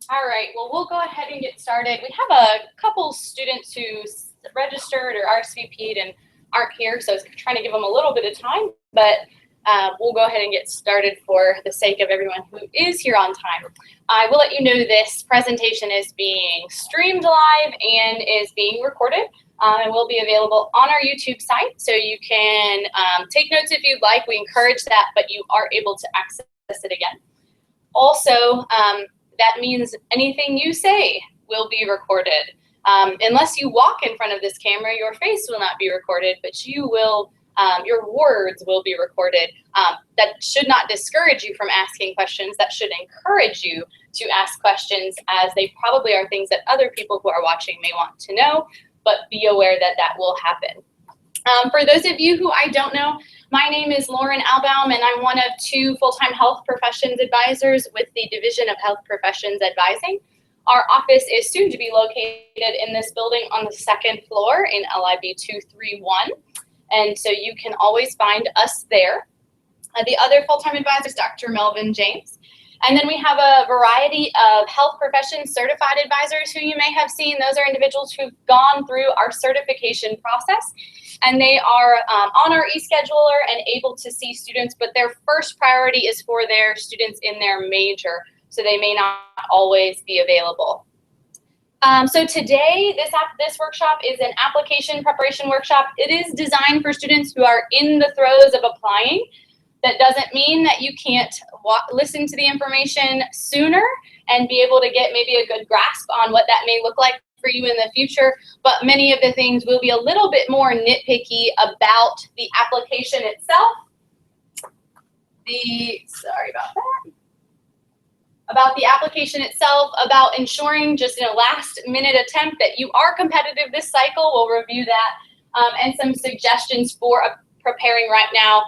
All right, well, we'll go ahead and get started. We have a couple students who registered or RSVP'd and aren't here, so I was trying to give them a little bit of time, but we'll go ahead and get started for the sake of everyone who is here on time. I will let you know this presentation is being streamed live and is being recorded and will be available on our YouTube site, so you can take notes if you'd like. We encourage that, but you are able to access it again. Also, that means anything you say will be recorded. Unless you walk in front of this camera, your face will not be recorded, but you will, your words will be recorded. That should not discourage you from asking questions. That should encourage you to ask questions, as they probably are things that other people who are watching may want to know, but be aware that that will happen. For those of you who I don't know, my name is Lauren Albaum, and I'm one of two full-time health professions advisors with the Division of Health Professions Advising. Our office is soon to be located in this building on the second floor in LIB 231, and so you can always find us there. The other full-time advisor is Dr. Melvin James. And then we have a variety of health profession certified advisors who you may have seen. Those are individuals who've gone through our certification process, and they are on our e-scheduler and able to see students, but their first priority is for their students in their major, so they may not always be available. So today, this workshop is an application preparation workshop. It is designed for students who are in the throes of applying. That doesn't mean that you can't listen to the information sooner and be able to get maybe a good grasp on what that may look like for you in the future, but many of the things will be a little bit more nitpicky about the application itself. Sorry about that. About the application itself, about ensuring just in a last minute attempt that you are competitive this cycle. We'll review that, and some suggestions for preparing right now.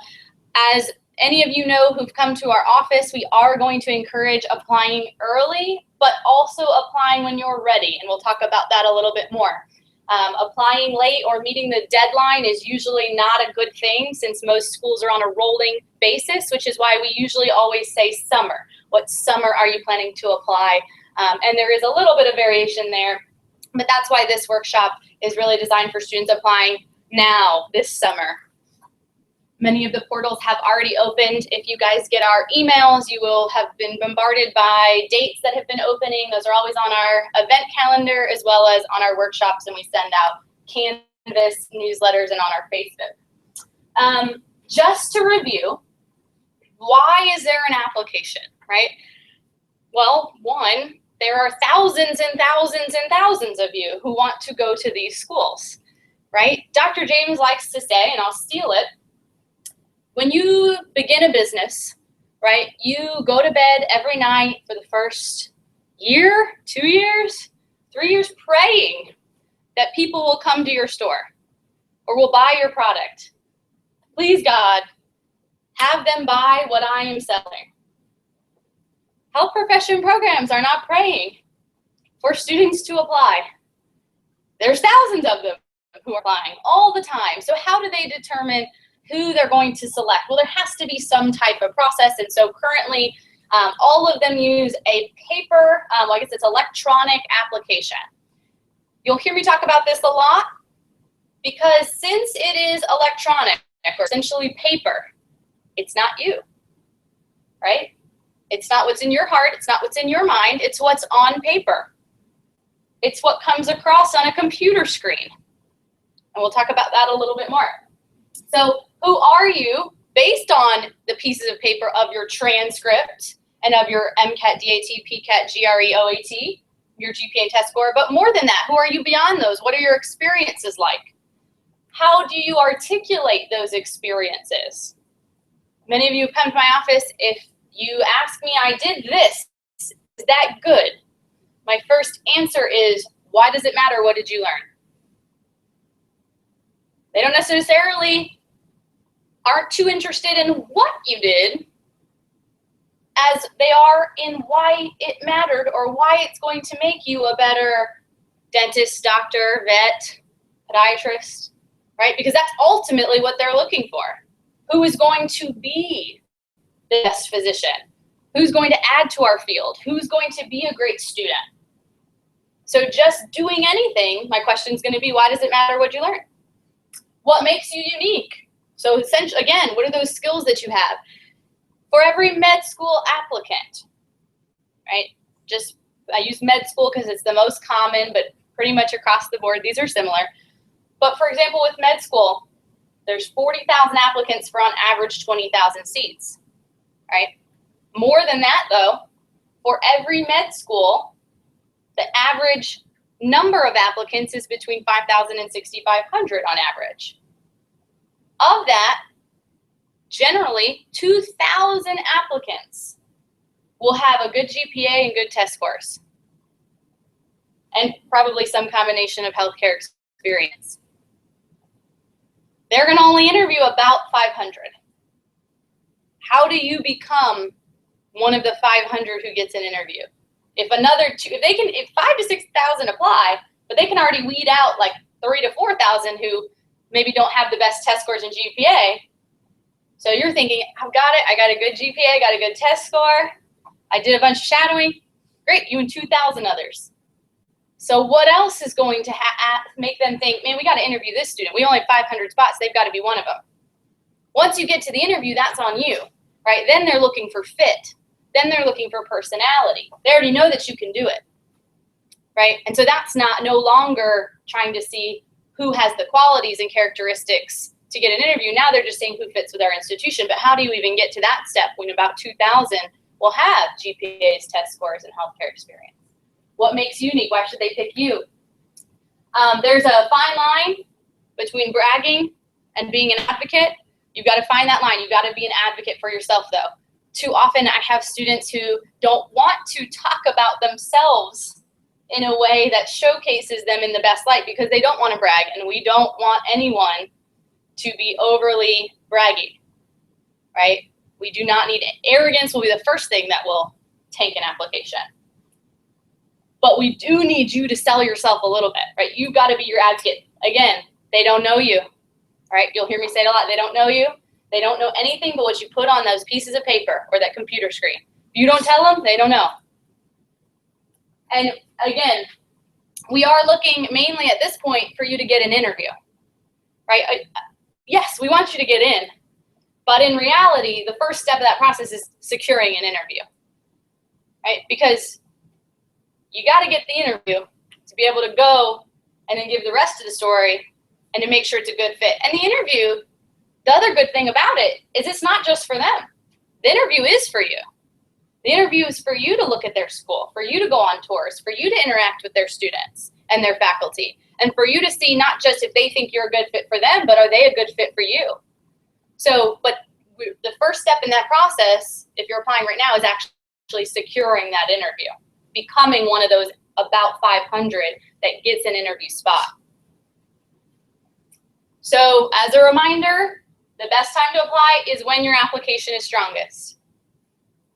As any of you know who've come to our office, we are going to encourage applying early, but also applying when you're ready, and we'll talk about that a little bit more. Applying late or meeting the deadline is usually not a good thing, since most schools are on a rolling basis, which is why we usually always say summer. What summer are you planning to apply? And there is a little bit of variation there, but that's why this workshop is really designed for students applying now, this summer. Many of the portals have already opened. If you guys get our emails, you will have been bombarded by dates that have been opening. Those are always on our event calendar, as well as on our workshops, and we send out Canvas newsletters and on our Facebook. Just to review, why is there an application, right? Well, one, there are thousands and thousands and thousands of you who want to go to these schools, right? Dr. James likes to say, and I'll steal it, when you begin a business, right, you go to bed every night for the first year, 2 years, 3 years, praying that people will come to your store or will buy your product. Please, God, have them buy what I am selling. Health profession programs are not praying for students to apply. There's thousands of them who are applying all the time. So how do they determine who they're going to select? Well, there has to be some type of process, and so currently all of them use a paper, well, I guess it's electronic application. You'll hear me talk about this a lot, because since it is electronic, or essentially paper, it's not you, right? It's not what's in your heart, it's not what's in your mind, it's what's on paper. It's what comes across on a computer screen. And we'll talk about that a little bit more. So who are you based on the pieces of paper of your transcript and of your MCAT, DAT, PCAT, GRE, OAT, your GPA test score? But more than that, who are you beyond those? What are your experiences like? How do you articulate those experiences? Many of you come to my office, if you ask me, I did this, is that good? My first answer is, why does it matter? What did you learn? They don't necessarily aren't too interested in what you did as they are in why it mattered or why it's going to make you a better dentist, doctor, vet, podiatrist, right? Because that's ultimately what they're looking for. Who is going to be the best physician? Who's going to add to our field? Who's going to be a great student? So just doing anything, my question is going to be, why does it matter what you learn? What makes you unique? So essentially, again, what are those skills that you have? For every med school applicant, right? I use med school because it's the most common, but pretty much across the board, these are similar. But for example, with med school, there's 40,000 applicants for on average 20,000 seats, right? More than that though, for every med school, the average number of applicants is between 5,000 and 6,500 on average. Of that, generally 2,000 applicants will have a good GPA and good test scores, and probably some combination of healthcare experience. They're going to only interview about 500. How do you become one of the 500 who gets an interview? If 5,000 to 6,000 apply, but they can already weed out like 3,000 to 4,000 who maybe don't have the best test scores in GPA. So you're thinking, I've got it. I got a good GPA, I got a good test score. I did a bunch of shadowing. Great, you and 2,000 others. So what else is going to make them think, man, we got to interview this student. We only have 500 spots. They've got to be one of them. Once you get to the interview, that's on you, right? Then they're looking for fit. Then they're looking for personality. They already know that you can do it, right? And so that's no longer trying to see who has the qualities and characteristics to get an interview. Now they're just saying who fits with our institution. But how do you even get to that step when about 2,000 will have GPAs, test scores, and healthcare experience? What makes you unique? Why should they pick you? There's a fine line between bragging and being an advocate. You've got to find that line. You've got to be an advocate for yourself, though. Too often I have students who don't want to talk about themselves in a way that showcases them in the best light because they don't want to brag, and we don't want anyone to be overly braggy, right? We do not need arrogance. Will be the first thing that will tank an application. But we do need you to sell yourself a little bit, right? You've got to be your advocate. Again, they don't know you, right? You'll hear me say it a lot. They don't know you. They don't know anything but what you put on those pieces of paper or that computer screen. If you don't tell them, they don't know. And again, we are looking mainly at this point for you to get an interview, right? Yes, we want you to get in, but in reality, the first step of that process is securing an interview, right? Because you got to get the interview to be able to go and then give the rest of the story and to make sure it's a good fit. And the interview, the other good thing about it is it's not just for them. The interview is for you. The interview is for you to look at their school, for you to go on tours, for you to interact with their students and their faculty, and for you to see not just if they think you're a good fit for them, but are they a good fit for you? So, but the first step in that process, if you're applying right now, is actually securing that interview, becoming one of those about 500 that gets an interview spot. So as a reminder, the best time to apply is when your application is strongest,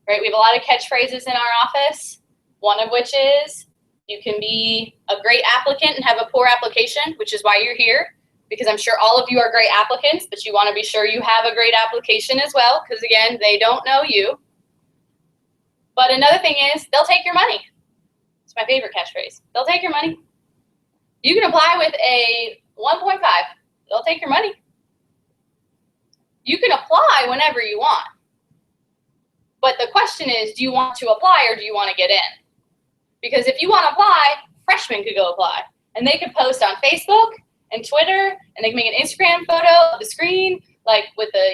right? We have a lot of catchphrases in our office, one of which is you can be a great applicant and have a poor application, which is why you're here, because I'm sure all of you are great applicants, but you want to be sure you have a great application as well, because again, they don't know you. But another thing is they'll take your money. It's my favorite catchphrase. They'll take your money. You can apply with a 1.5. They'll take your money. You can apply whenever you want. But the question is, do you want to apply or do you want to get in? Because if you want to apply, freshmen could go apply. And they could post on Facebook and Twitter, and they can make an Instagram photo of the screen, like with the,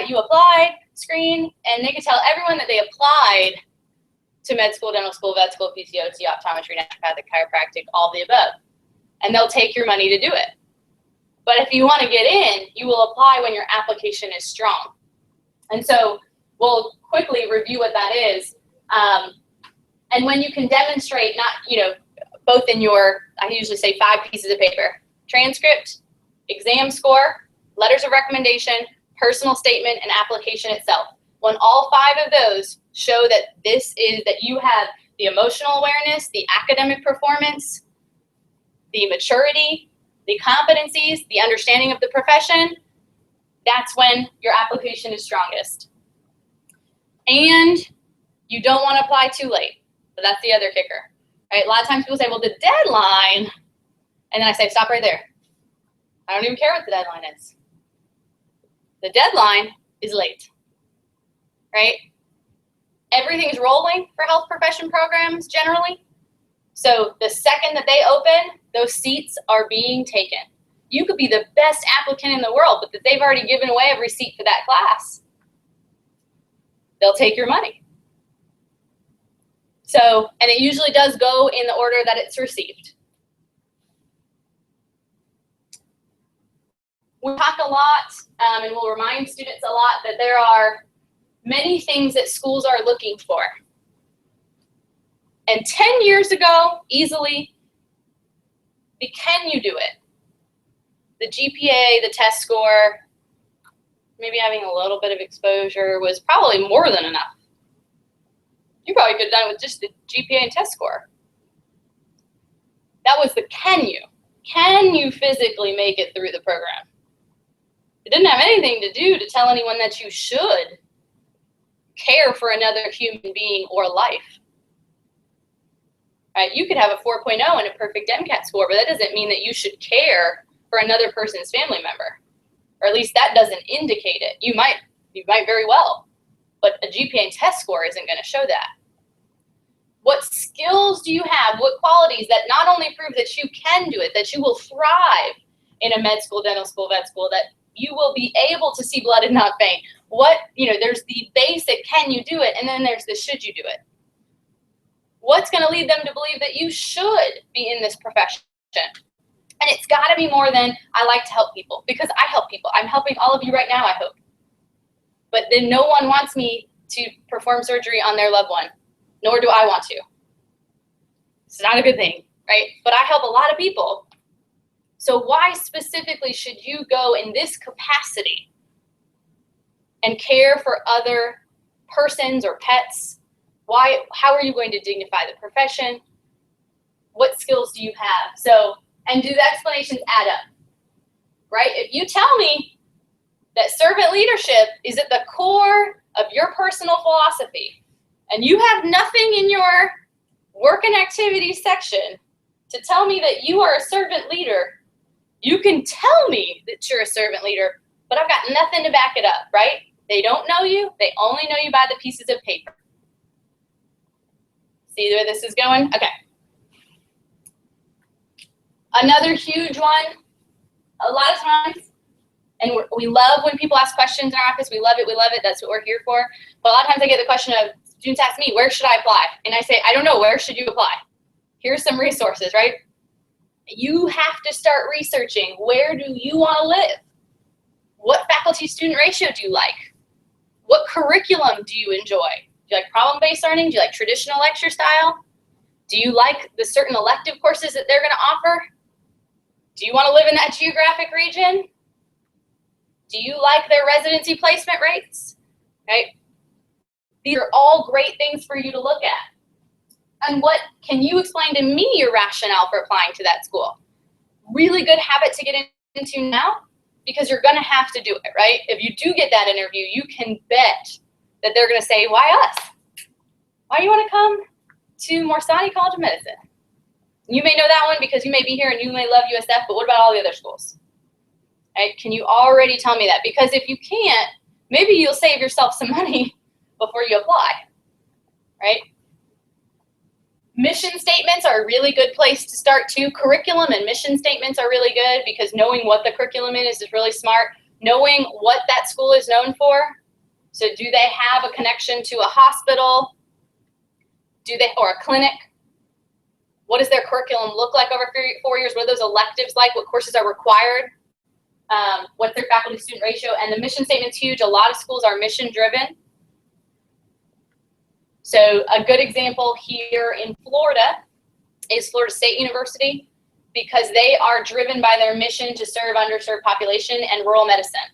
you applied screen, and they could tell everyone that they applied to med school, dental school, vet school, PCOT, optometry, naturopathic, chiropractic, all the above. And they'll take your money to do it. But if you want to get in, you will apply when your application is strong. And so we'll quickly review what that is. And when you can demonstrate, both in your, I usually say 5 pieces of paper, transcript, exam score, letters of recommendation, personal statement, and application itself. When all 5 of those show that that you have the emotional awareness, the academic performance, the maturity, the competencies, the understanding of the profession, that's when your application is strongest. And You don't want to apply too late, but that's the other kicker, right? A lot of times people say, well, the deadline, and then I say, stop right there. I don't even care what the deadline is. The deadline is late, right? Everything's rolling for health profession programs generally. So the second that they open, those seats are being taken. You could be the best applicant in the world, but if they've already given away every seat for that class, they'll take your money. So, and it usually does go in the order that it's received. We talk a lot, and we'll remind students a lot that there are many things that schools are looking for. And 10 years ago, easily, can you do it? The GPA, the test score, maybe having a little bit of exposure was probably more than enough. You probably could have done it with just the GPA and test score. That was the can you. Can you physically make it through the program? It didn't have anything to do to tell anyone that you should care for another human being or life. Right? You could have a 4.0 and a perfect MCAT score, but that doesn't mean that you should care for another person's family member. Or at least that doesn't indicate it. You might very well, but a GPA and test score isn't going to show that. What skills do you have? What qualities that not only prove that you can do it, that you will thrive in a med school, dental school, vet school, that you will be able to see blood and not faint? There's the basic can you do it, and then there's the should you do it. What's going to lead them to believe that you should be in this profession? And it's got to be more than I like to help people, because I help people. I'm helping all of you right now, I hope. But then no one wants me to perform surgery on their loved one, nor do I want to. It's not a good thing, right? But I help a lot of people. So why specifically should you go in this capacity and care for other persons or pets? Why? How are you going to dignify the profession? What skills do you have? So, and do the explanations add up, right? If you tell me that servant leadership is at the core of your personal philosophy, and you have nothing in your work and activities section to tell me that you are a servant leader, you can tell me that you're a servant leader, but I've got nothing to back it up, right? They don't know you. They only know you by the pieces of paper. See where this is going? Okay. Another huge one, a lot of times, and we love when people ask questions in our office. We love it. We love it. That's what we're here for. But a lot of times I get the question of, students ask me, where should I apply? And I say, I don't know. Where should you apply? Here's some resources, right? You have to start researching. Where do you want to live? What faculty-student ratio do you like? What curriculum do you enjoy? Do you like problem-based learning? Do you like traditional lecture style? Do you like the certain elective courses that they're going to offer? Do you want to live in that geographic region? Do you like their residency placement rates? Right? These are all great things for you to look at. And what can you explain to me your rationale for applying to that school? Really good habit to get into now, because you're going to have to do it, right? If you do get that interview, you can bet that they're going to say, why us? Why do you want to come to Morsani College of Medicine? You may know that one because you may be here and you may love USF, but what about all the other schools? Right? Can you already tell me that? Because if you can't, maybe you'll save yourself some money before you apply, right? Mission statements are a really good place to start too. Curriculum and mission statements are really good because knowing what the curriculum is really smart. Knowing what that school is known for. So do they have a connection to a hospital? Or a clinic? What does their curriculum look like over 4 years? What are those electives like? What courses are required? What's their faculty-student ratio? And the mission statement's huge. A lot of schools are mission-driven. So a good example here in Florida is Florida State University, because they are driven by their mission to serve underserved population and rural medicine.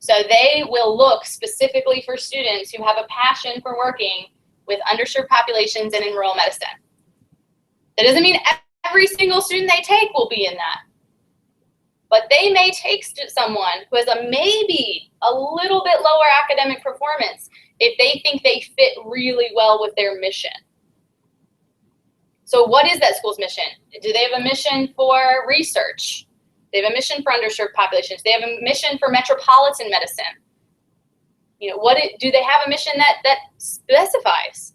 So they will look specifically for students who have a passion for working with underserved populations and in rural medicine. That doesn't mean every single student they take will be in that. but they may take someone who has maybe a little bit lower academic performance if they think they fit really well with their mission. So what is that school's mission? Do they have a mission for research? They have a mission for underserved populations. They have a mission for metropolitan medicine. You know, do they have a mission that specifies?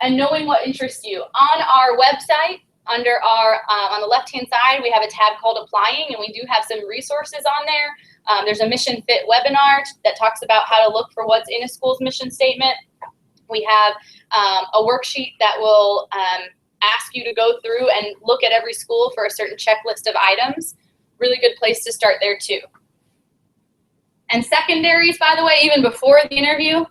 And knowing what interests you. On our website, under our on the left-hand side, we have a tab called Applying, and we do have some resources on there. There's a Mission Fit webinar that talks about how to look for what's in a school's mission statement. We have a worksheet that will ask you to go through and look at every school for a certain checklist of items. Really good place to start there too. And secondaries, by the way, even before the interview,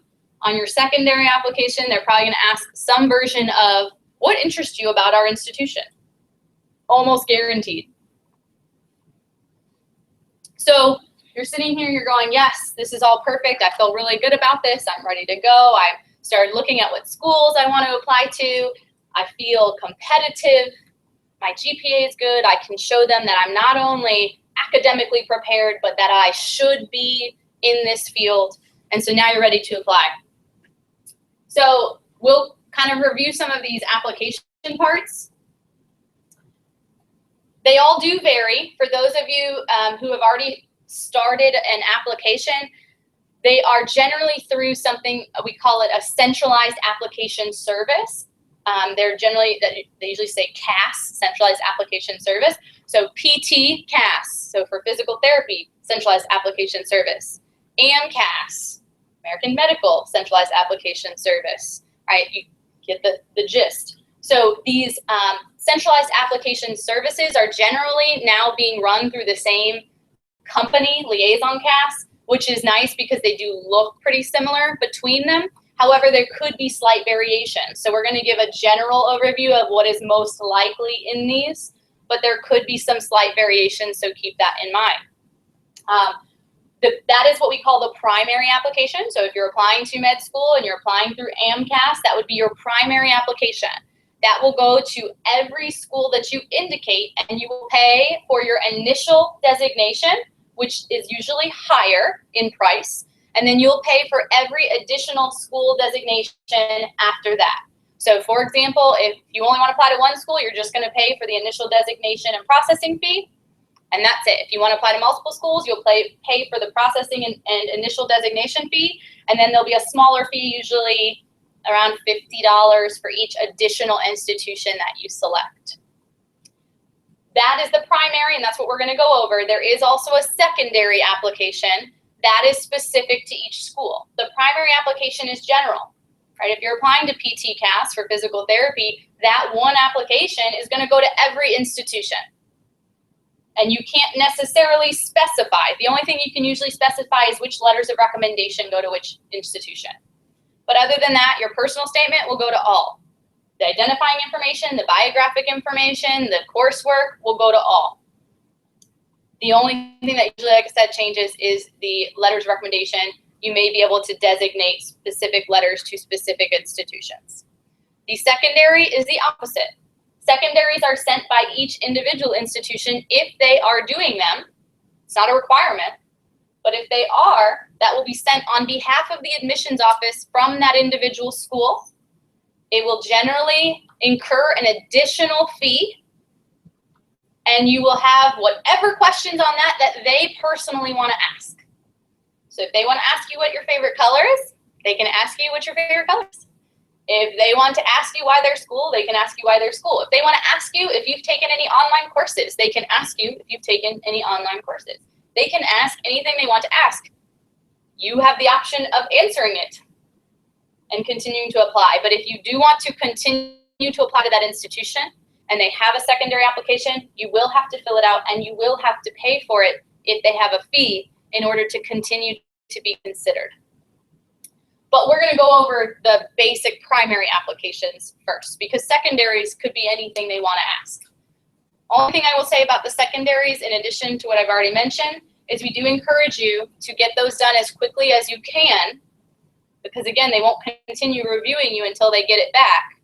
on your secondary application, they're probably going to ask some version of what interests you about our institution. Almost guaranteed. So you're sitting here, you're going, yes, this is all perfect. I feel really good about this. I'm ready to go. I started looking at what schools I want to apply to. I feel competitive. My GPA is good. I can show them that I'm not only academically prepared, but that I should be in this field. And so now you're ready to apply. So we'll kind of review some of these application parts. They all do vary. For those of you who have already started an application, they are generally through something, we call it a centralized application service. They're generally, they usually say CAS, centralized application service. So PT CAS, so for physical therapy, centralized application service. AMCAS, American Medical Centralized Application Service, right? You get the gist. So these centralized application services are generally now being run through the same company, Liaison CAS, which is nice because they do look pretty similar between them. However, there could be slight variation. So we're going to give a general overview of what is most likely in these, but there could be some slight variation, so keep that in mind. That is what we call the primary application. So if you're applying to med school and you're applying through AMCAS, that would be your primary application. That will go to every school that you indicate, and you will pay for your initial designation, which is usually higher in price, and then you'll pay for every additional school designation after that. So for example, if you only want to apply to one school, you're just going to pay for the initial designation and processing fee. And that's it. If you want to apply to multiple schools, you'll pay for the processing and initial designation fee, and then there'll be a smaller fee, usually around $50 for each additional institution that you select. That is the primary, and that's what we're going to go over. There is also a secondary application that is specific to each school. The primary application is general, right? If you're applying to PT CAS for physical therapy, that one application is going to go to every institution. And you can't necessarily specify. The only thing you can usually specify is which letters of recommendation go to which institution. But other than that, your personal statement will go to all. The identifying information, the biographic information, the coursework will go to all. The only thing that usually, like I said, changes is the letters of recommendation. You may be able to designate specific letters to specific institutions. The secondary is the opposite. Secondaries are sent by each individual institution if they are doing them. It's not a requirement, but if they are, that will be sent on behalf of the admissions office from that individual school. It will generally incur an additional fee, and you will have whatever questions on that they personally want to ask. So if they want to ask you what your favorite color is, they can ask you what your favorite color is. If they want to ask you why their school, they can ask you why their school. If they want to ask you if you've taken any online courses, they can ask you if you've taken any online courses. They can ask anything they want to ask. You have the option of answering it and continuing to apply. But if you do want to continue to apply to that institution and they have a secondary application, you will have to fill it out and you will have to pay for it if they have a fee in order to continue to be considered. But we're going to go over the basic primary applications first, because secondaries could be anything they want to ask. Only thing I will say about the secondaries, in addition to what I've already mentioned, is we do encourage you to get those done as quickly as you can, because again, they won't continue reviewing you until they get it back.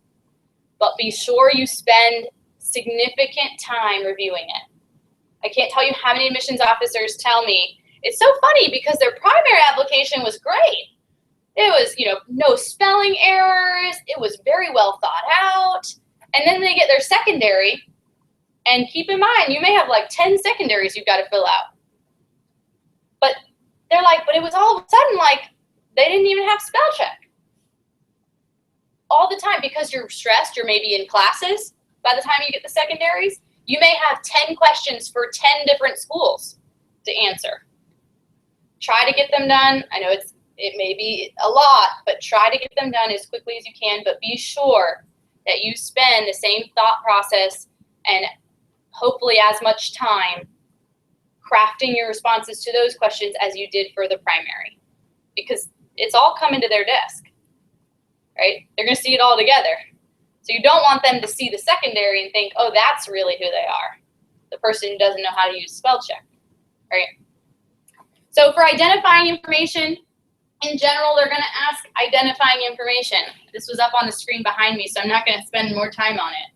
But be sure you spend significant time reviewing it. I can't tell you how many admissions officers tell me, it's so funny because their primary application was great. It was, no spelling errors. It was very well thought out. And then they get their secondary, and keep in mind, you may have like 10 secondaries you've got to fill out. But they're like, but it was all of a sudden like they didn't even have spell check. All the time, because you're stressed, you're maybe in classes by the time you get the secondaries. You may have 10 questions for 10 different schools to answer. Try to get them done. I know it may be a lot, but try to get them done as quickly as you can, but be sure that you spend the same thought process and hopefully as much time crafting your responses to those questions as you did for the primary, because it's all coming to their desk, right? They're going to see it all together. So you don't want them to see the secondary and think, oh, that's really who they are, the person who doesn't know how to use spell check, right? So for identifying information, in general, they're going to ask identifying information. This was up on the screen behind me, so I'm not going to spend more time on it.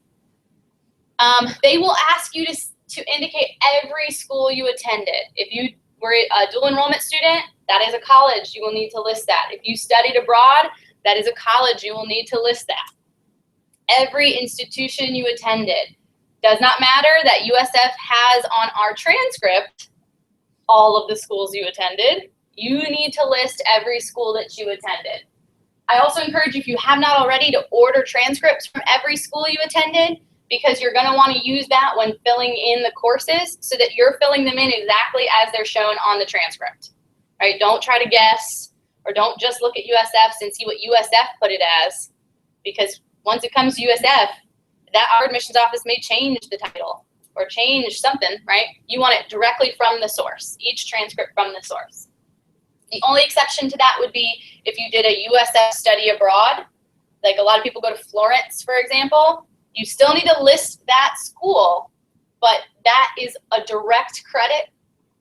They will ask you to indicate every school you attended. If you were a dual enrollment student, that is a college. You will need to list that. If you studied abroad, that is a college. You will need to list that. Every institution you attended. Does not matter that USF has on our transcript all of the schools you attended. You need to list every school that you attended. I also encourage you, if you have not already, to order transcripts from every school you attended, because you're going to want to use that when filling in the courses so that you're filling them in exactly as they're shown on the transcript. Right? Don't try to guess, or don't just look at USF's and see what USF put it as, because once it comes to USF, that our admissions office may change the title or change something, right? You want it directly from the source, each transcript from the source. The only exception to that would be if you did a USF study abroad, like a lot of people go to Florence, for example. You still need to list that school, but that is a direct credit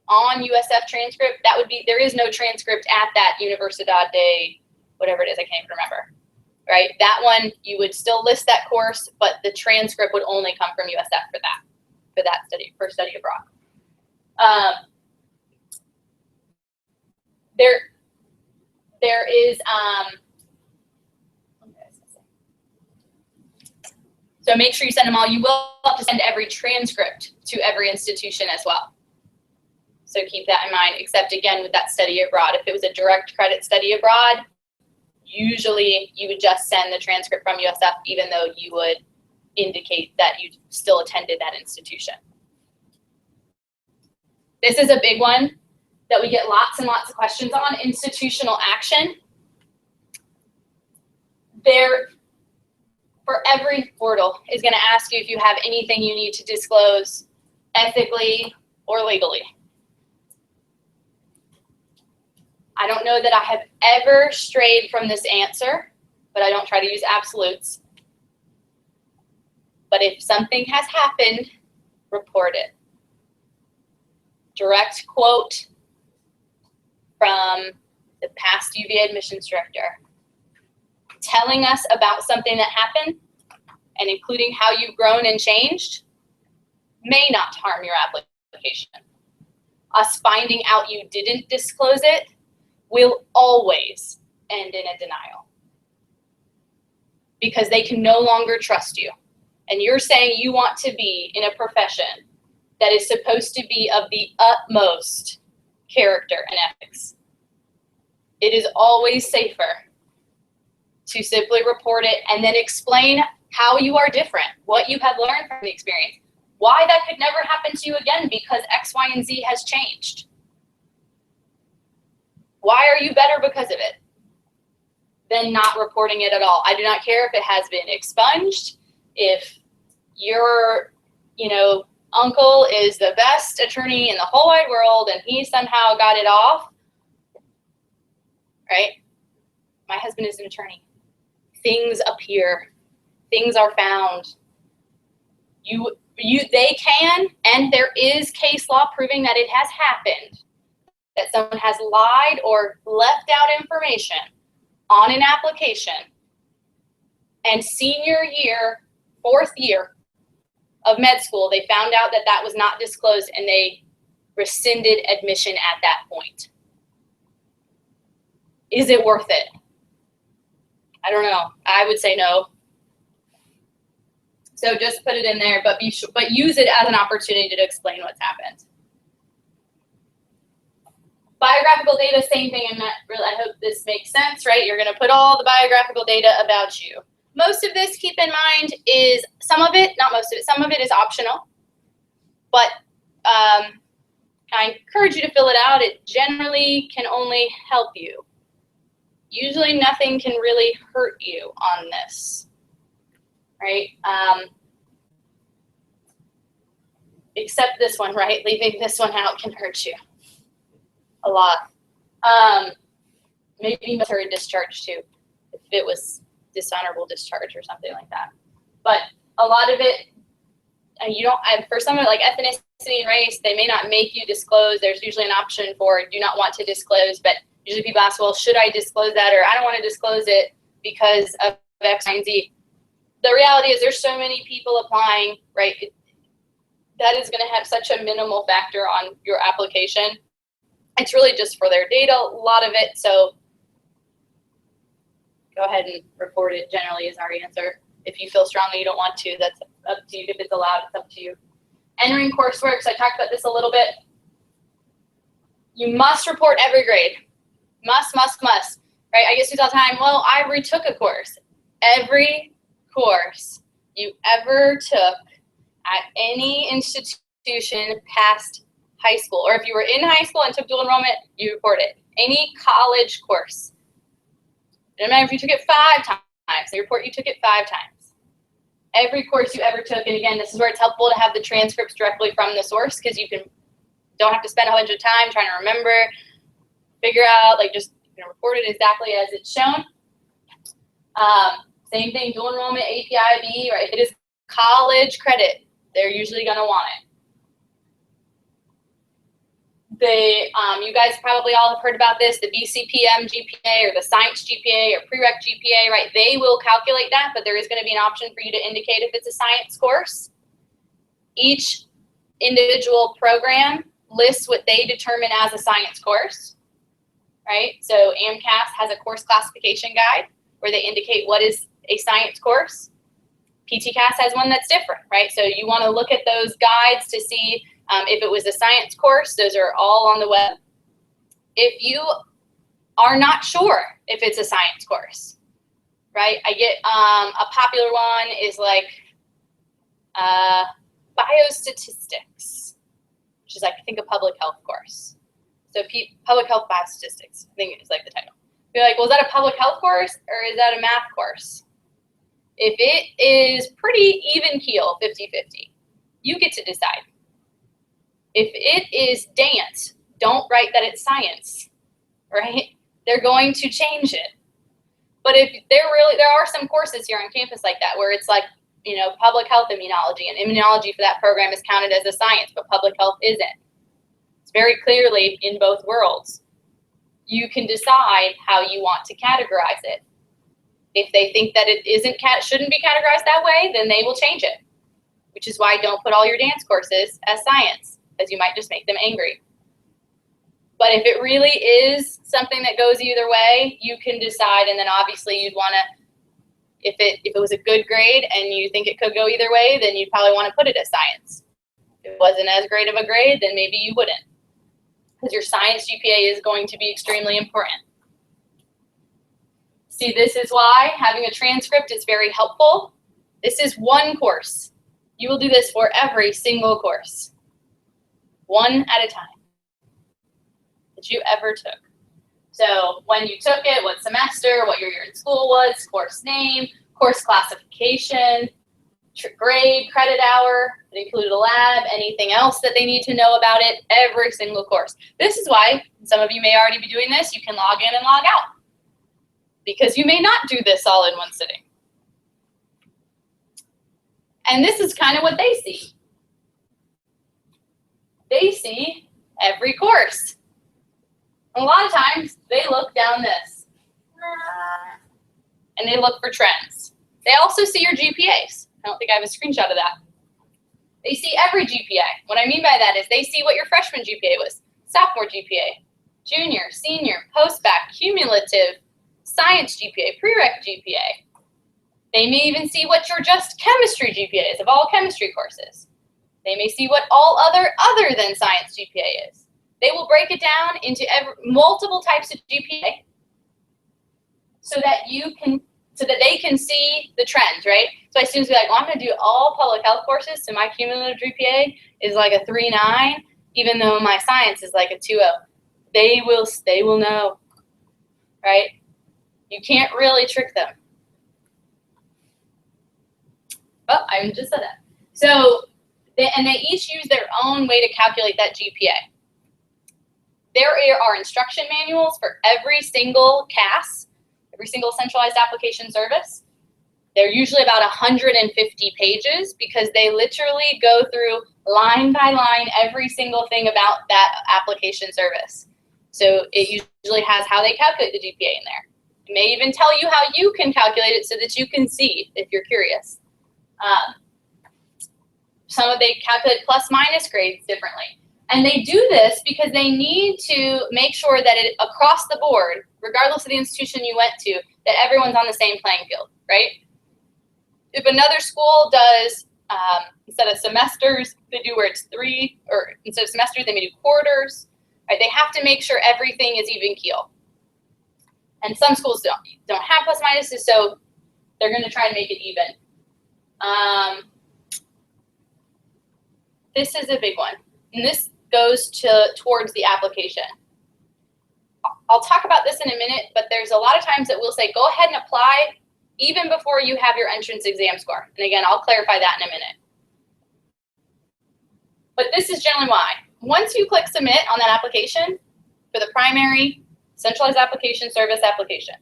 on USF transcript. That would be, there is no transcript at that Universidad de, whatever it is, I can't even remember, right? That one, you would still list that course, but the transcript would only come from USF for that study, for study abroad. There is, so make sure you send them all. You will have to send every transcript to every institution as well. So keep that in mind, except again with that study abroad. If it was a direct credit study abroad, usually you would just send the transcript from USF, even though you would indicate that you still attended that institution. This is a big one that we get lots and lots of questions on, institutional action. For every portal is going to ask you if you have anything you need to disclose ethically or legally. I don't know that I have ever strayed from this answer, but I don't try to use absolutes. But if something has happened, report it. Direct quote from the past UVA admissions director, telling us about something that happened and including how you've grown and changed may not harm your application. Us finding out you didn't disclose it will always end in a denial, because they can no longer trust you. And you're saying you want to be in a profession that is supposed to be of the utmost character and ethics. It is always safer to simply report it and then explain how you are different, what you have learned from the experience, why that could never happen to you again because X, Y, and Z has changed. Why are you better because of it than not reporting it at all? I do not care if it has been expunged, if your, uncle is the best attorney in the whole wide world and he somehow got it off, right? My husband is an attorney. Things appear, things are found. They can, and there is case law proving that it has happened, that someone has lied or left out information on an application, and senior year, fourth year, of med school, they found out that that was not disclosed and they rescinded admission at that point. Is it worth it? I don't know. I would say no. So just put it in there, but use it as an opportunity to explain what's happened. Biographical data, same thing. I hope this makes sense, right? You're going to put all the biographical data about you. Most of this, keep in mind, is some of it, not most of it, some of it is optional. But I encourage you to fill it out. It generally can only help you. Usually nothing can really hurt you on this, right? Except this one, right? Leaving this one out can hurt you a lot. Maybe military discharge too, if it was dishonorable discharge or something like that. But a lot of it, you don't, for some of it, like ethnicity and race, they may not make you disclose. There's usually an option for do not want to disclose, but usually people ask, well, should I disclose that? Or I don't want to disclose it because of X, Y, and Z. The reality is there's so many people applying, right? That is going to have such a minimal factor on your application. It's really just for their data, a lot of it. So go ahead and report it, generally is our answer. If you feel strongly you don't want to, that's up to you. If it's allowed, it's up to you. Entering coursework, so I talked about this a little bit. You must report every grade. Must, right? I get students all the time, well, I retook a course. Every course you ever took at any institution past high school, or if you were in high school and took dual enrollment, you report it. Any college course. It doesn't matter if you took it 5 times, you report you took it 5 times. Every course you ever took, and again, this is where it's helpful to have the transcripts directly from the source, because you don't have to spend a bunch of time trying to remember, figure out, like just report it exactly as it's shown. Same thing, dual enrollment, APIB, right? If it is college credit, they're usually going to want it. You guys probably all have heard about this, the BCPM GPA or the science GPA or prereq GPA, right? They will calculate that, but there is going to be an option for you to indicate if it's a science course. Each individual program lists what they determine as a science course, right? So AMCAS has a course classification guide where they indicate what is a science course. PTCAS has one that's different, right? So you want to look at those guides to see if it was a science course. Those are all on the web. If you are not sure if it's a science course, right? I get a popular one is like biostatistics, which is like, I think, a public health course. So public health biostatistics, I think is like the title. You're like, well, is that a public health course or is that a math course? If it is pretty even keel, 50-50, you get to decide. If it is dance, don't write that it's science, right? They're going to change it. But if there are some courses here on campus like that where it's like, you know, public health immunology, and immunology for that program is counted as a science, but public health isn't. It's very clearly in both worlds. You can decide how you want to categorize it. If they think that it shouldn't be categorized that way, then they will change it, which is why don't put all your dance courses as science, as you might just make them angry. But if it really is something that goes either way, you can decide, and then obviously you'd want to, if it was a good grade and you think it could go either way, then you'd probably want to put it as science. If it wasn't as great of a grade, then maybe you wouldn't, because your science GPA is going to be extremely important. See, this is why having a transcript is very helpful. This is one course. You will do this for every single course, one at a time, that you ever took. So when you took it, what semester, what your year in school was, course name, course classification, grade, credit hour, it included a lab, anything else that they need to know about it, every single course. This is why, some of you may already be doing this, you can log in and log out, because you may not do this all in one sitting. And this is kind of what they see. They see every course. A lot of times, they look down this, and they look for trends. They also see your GPAs. I don't think I have a screenshot of that. They see every GPA. What I mean by that is they see what your freshman GPA was, sophomore GPA, junior, senior, post-bac, cumulative, science GPA, prereq GPA. They may even see what your just chemistry GPA is of all chemistry courses. They may see what all other than science GPA is. They will break it down into multiple types of GPA so that they can see the trends, right? So my students will be like, well, I'm going to do all public health courses, so my cumulative GPA is like a 3.9, even though my science is like a 2.0. They will know, right? You can't really trick them. Oh, I just said that. So, they each use their own way to calculate that GPA. There are instruction manuals for every single CAS, every single centralized application service. They're usually about 150 pages because they literally go through line by line every single thing about that application service. So it usually has how they calculate the GPA in there. It may even tell you how you can calculate it so that you can see if you're curious. They calculate plus minus grades differently. And they do this because they need to make sure that across the board, regardless of the institution you went to, that everyone's on the same playing field, right? If another school does, instead of semesters, they do where it's 3, or instead of semesters, they may do quarters, right? They have to make sure everything is even keel. And some schools don't have plus minuses, so they're going to try to make it even. This is a big one, and this goes towards the application. I'll talk about this in a minute, but there's a lot of times that we'll say, go ahead and apply even before you have your entrance exam score. And again, I'll clarify that in a minute. But this is generally why. Once you click submit on that application for the primary centralized application service application,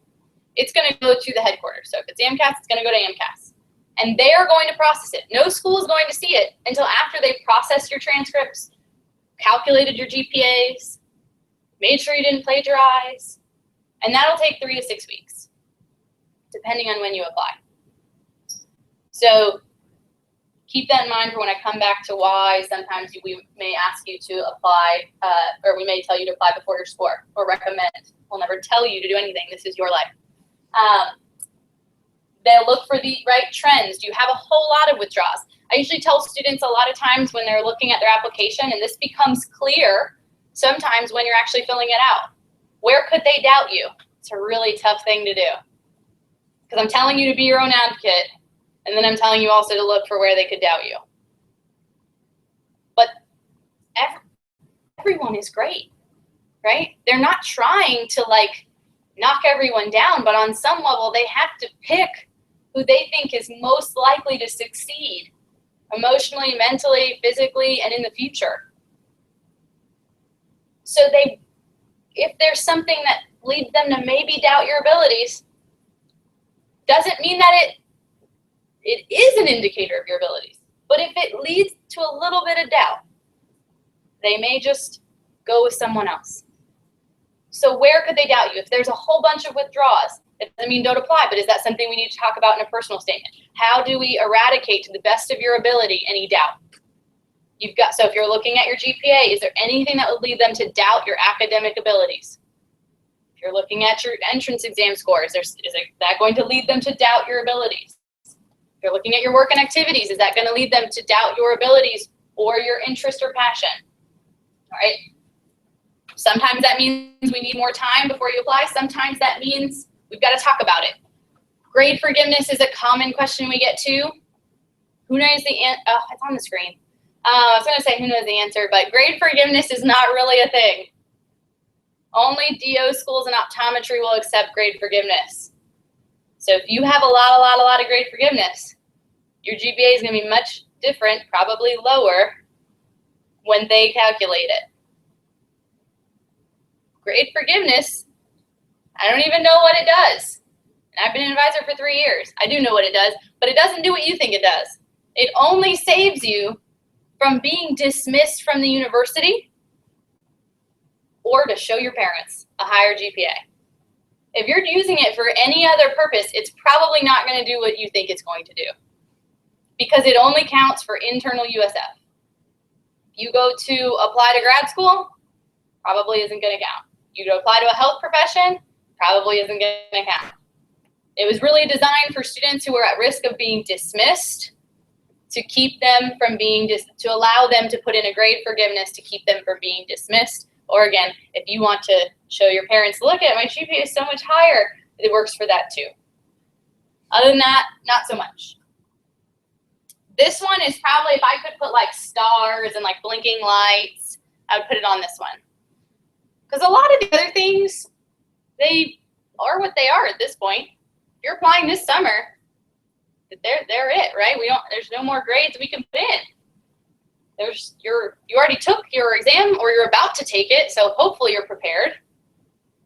it's going to go to the headquarters. So if it's AMCAS, it's going to go to AMCAS. And they are going to process it. No school is going to see it until after they've processed your transcripts, calculated your GPAs, made sure you didn't plagiarize, and that'll take 3 to 6 weeks, depending on when you apply. So keep that in mind for when I come back to why sometimes we may ask you to apply, or we may tell you to apply before your score, or recommend. We'll never tell you to do anything. This is your life. They'll look for the right trends. Do you have a whole lot of withdrawals? I usually tell students a lot of times when they're looking at their application, and this becomes clear sometimes when you're actually filling it out. Where could they doubt you? It's a really tough thing to do. Because I'm telling you to be your own advocate, and then I'm telling you also to look for where they could doubt you. But everyone is great, right? They're not trying to like knock everyone down, but on some level they have to pick who they think is most likely to succeed emotionally, mentally, physically, and in the future. So if there's something that leads them to maybe doubt your abilities, doesn't mean that it is an indicator of your abilities. But if it leads to a little bit of doubt, they may just go with someone else. So where could they doubt you? If there's a whole bunch of withdrawals, it doesn't mean don't apply, but is that something we need to talk about in a personal statement? How do we eradicate to the best of your ability any doubt? So if you're looking at your GPA, is there anything that would lead them to doubt your academic abilities? If you're looking at your entrance exam scores, is that going to lead them to doubt your abilities? If you're looking at your work and activities, is that going to lead them to doubt your abilities or your interest or passion? All right. Sometimes that means we need more time before you apply. Sometimes that means we've got to talk about it. Grade forgiveness is a common question we get too. Who knows the answer? Oh, it's on the screen. I was going to say who knows the answer, but grade forgiveness is not really a thing. Only DO schools and optometry will accept grade forgiveness. So if you have a lot of grade forgiveness, your GPA is going to be much different, probably lower, when they calculate it. Grade forgiveness, I don't even know what it does. And I've been an advisor for 3 years. I do know what it does, but it doesn't do what you think it does. It only saves you from being dismissed from the university or to show your parents a higher GPA. If you're using it for any other purpose, it's probably not going to do what you think it's going to do. because it only counts for internal USF. You go to apply to grad school, probably isn't going to count. You go apply to a health profession, probably isn't going to count. It was really designed for students who were at risk of being dismissed, to keep them from being, to allow them to put in a grade forgiveness to keep them from being dismissed. Or again, if you want to show your parents, look at my GPA is so much higher, it works for that too. Other than that, not so much. This one is probably, if I could put like stars and like blinking lights, I would put it on this one. Because a lot of the other things, they are what they are at this point. If you're applying this summer, they're it, right? There's no more grades we can put in. You already took your exam, or you're about to take it, so hopefully you're prepared.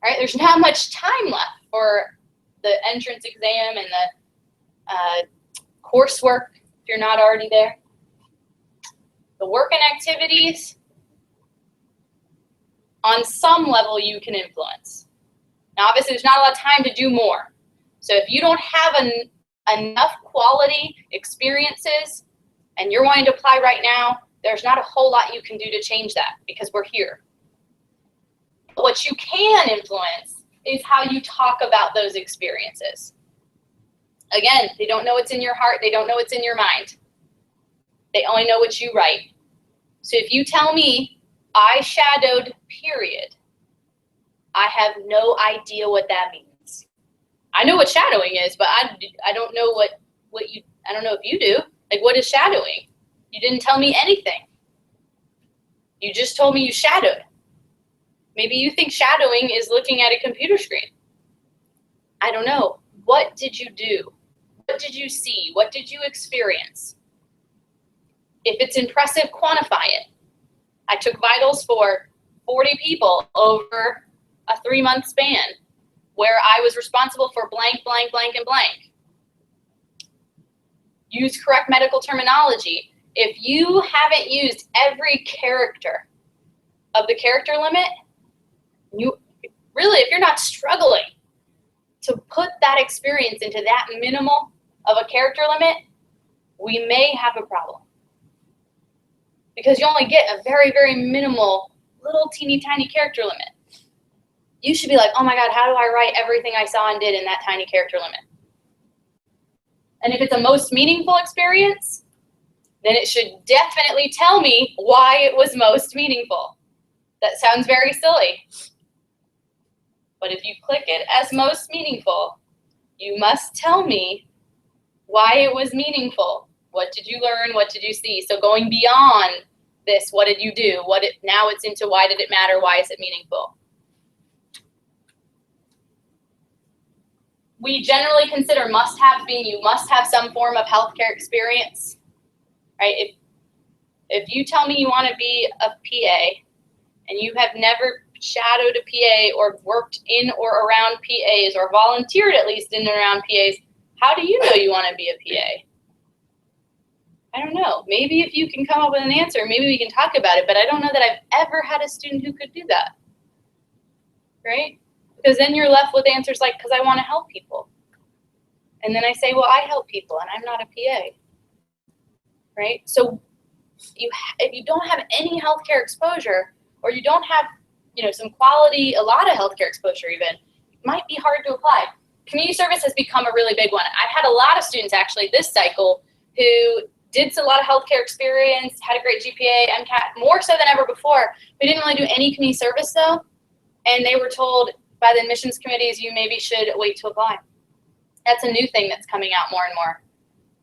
Right? There's not much time left for the entrance exam and the coursework if you're not already there. The work and activities, on some level you can influence. Now obviously there's not a lot of time to do more. So if you don't have enough quality experiences and you're wanting to apply right now, there's not a whole lot you can do to change that because we're here. But what you can influence is how you talk about those experiences. Again, they don't know what's in your heart. They don't know what's in your mind. They only know what you write. So if you tell me, I shadowed, period, I have no idea what that means. I know what shadowing is, but I don't know I don't know if you do. Like, what is shadowing? You didn't tell me anything. You just told me you shadowed. Maybe you think shadowing is looking at a computer screen. I don't know. What did you do? What did you see? What did you experience? If it's impressive, quantify it. I took vitals for 40 people over a 3-month span where I was responsible for blank, blank, blank, and blank. Use correct medical terminology. If you haven't used every character of the character limit, if you're not struggling to put that experience into that minimal of a character limit, we may have a problem. Because you only get a very, very minimal, little teeny tiny character limit. You should be like, oh my God, how do I write everything I saw and did in that tiny character limit? And if it's a most meaningful experience, then it should definitely tell me why it was most meaningful. That sounds very silly. But if you click it as most meaningful, you must tell me why it was meaningful. What did you learn? What did you see? So going beyond this, what did you do? Now it's into why did it matter? Why is it meaningful? We generally consider must-haves being you must have some form of healthcare experience, right? If you tell me you want to be a PA and you have never shadowed a PA or worked in or around PAs or volunteered at least in and around PAs, how do you know you want to be a PA? I don't know. Maybe if you can come up with an answer, maybe we can talk about it, but I don't know that I've ever had a student who could do that, right? Because then you're left with answers like, because I want to help people. And then I say, well, I help people and I'm not a PA, right? So if you don't have any healthcare exposure, or you don't have, some quality, a lot of healthcare exposure even, it might be hard to apply. Community service has become a really big one. I've had a lot of students actually this cycle who did a lot of healthcare experience, had a great GPA, MCAT, more so than ever before. We didn't really do any community service though. And they were told by the admissions committees, you maybe should wait to apply. That's a new thing that's coming out more and more.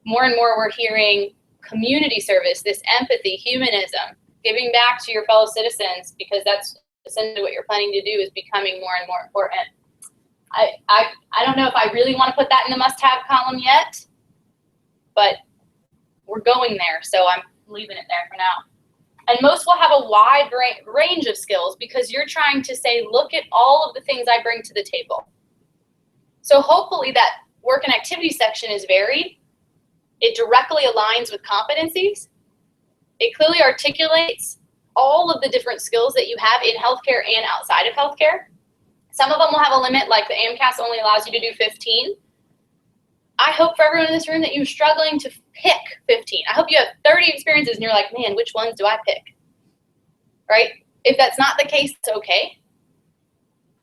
More and more we're hearing community service, this empathy, humanism, giving back to your fellow citizens, because that's essentially what you're planning to do is becoming more and more important. I don't know if I really want to put that in the must-have column yet, but we're going there, so I'm leaving it there for now. And most will have a wide range of skills because you're trying to say, look at all of the things I bring to the table. So hopefully that work and activity section is varied. It directly aligns with competencies. It clearly articulates all of the different skills that you have in healthcare and outside of healthcare. Some of them will have a limit, like the AMCAS only allows you to do 15. I hope for everyone in this room that you're struggling to pick 15. I hope you have 30 experiences and you're like, man, which ones do I pick? Right? If that's not the case, it's okay.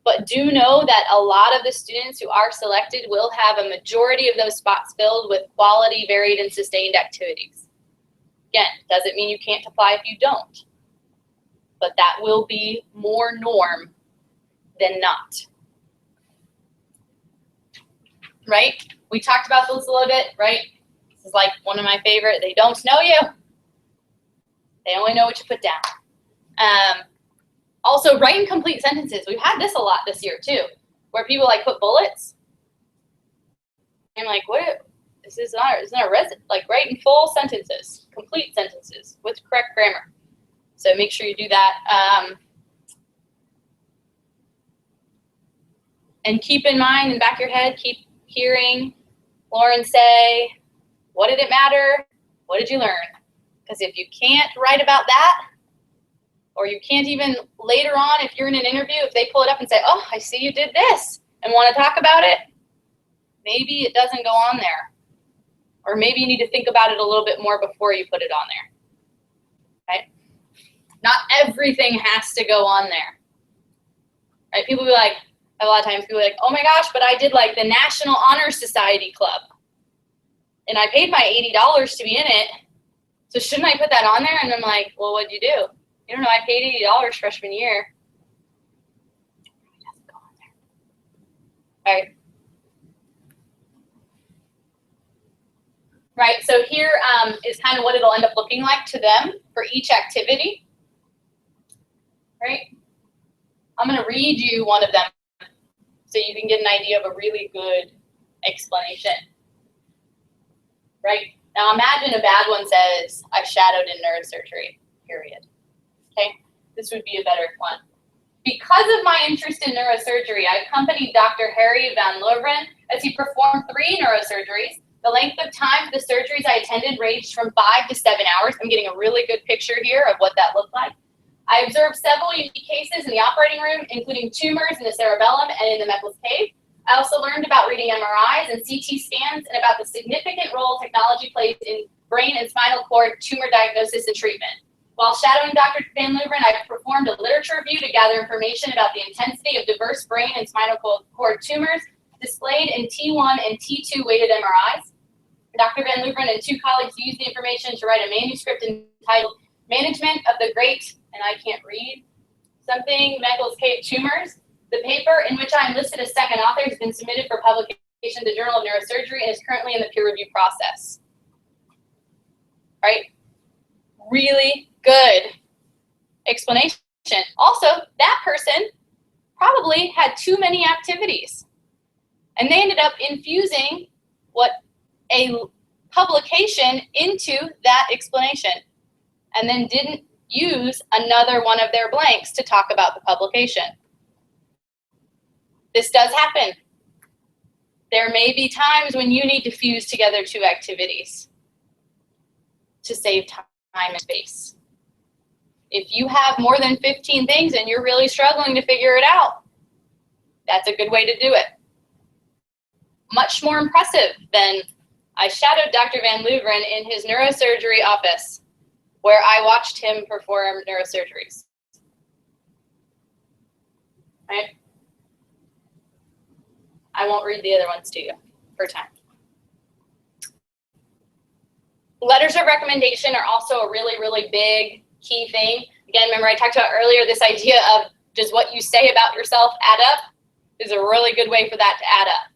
But do know that a lot of the students who are selected will have a majority of those spots filled with quality, varied, and sustained activities. Again, doesn't mean you can't apply if you don't. But that will be more norm than not. Right? We talked about those a little bit, right? This is like one of my favorite. They don't know you. They only know what you put down. Also, write and complete sentences. We've had this a lot this year too, where people like put bullets. And like, what? This is not a like write in full sentences, complete sentences with correct grammar. So make sure you do that. And keep in mind, in the back of your head, keep hearing Lauren say, what did it matter? What did you learn? Because if you can't write about that, or you can't even later on, if you're in an interview, if they pull it up and say, oh, I see you did this and want to talk about it, maybe it doesn't go on there. Or maybe you need to think about it a little bit more before you put it on there. Right? Not everything has to go on there. Right? People be like, a lot of times people are like, oh my gosh, but I did like the National Honor Society Club. And I paid my $80 to be in it. So shouldn't I put that on there? And I'm like, well, what'd you do? You don't know, I paid $80 freshman year. It doesn't go on there. Right. Right, so here is kind of what it'll end up looking like to them for each activity. Right. I'm going to read you one of them so you can get an idea of a really good explanation. Right. Now imagine a bad one says, I shadowed in neurosurgery, period. Okay, this would be a better one. Because of my interest in neurosurgery, I accompanied Dr. Harry Van Leeuwen as he performed 3 neurosurgeries. The length of time for the surgeries I attended ranged from 5 to 7 hours. I'm getting a really good picture here of what that looked like. I observed several unique cases in the operating room, including tumors in the cerebellum and in the Meckel's cave. I also learned about reading MRIs and CT scans and about the significant role technology plays in brain and spinal cord tumor diagnosis and treatment. While shadowing Dr. Van Leeuwen, I performed a literature review to gather information about the intensity of diverse brain and spinal cord tumors displayed in T1 and T2 weighted MRIs. Dr. Van Leeuwen and 2 colleagues used the information to write a manuscript entitled Management of the Great, and I can't read, something, Meckel's cave tumors. The paper, in which I am listed as second author, has been submitted for publication to the Journal of Neurosurgery and is currently in the peer review process. Right? Really good explanation. Also, that person probably had too many activities, and they ended up infusing what a publication into that explanation, and then didn't use another one of their blanks to talk about the publication. This does happen. There may be times when you need to fuse together 2 activities to save time and space. If you have more than 15 things and you're really struggling to figure it out, that's a good way to do it. Much more impressive than I shadowed Dr. Van Leeuwen in his neurosurgery office where I watched him perform neurosurgeries. Right? I won't read the other ones to you for time. Letters of recommendation are also a really, really big key thing. Again, remember I talked about earlier this idea of does what you say about yourself add up? Is a really good way for that to add up.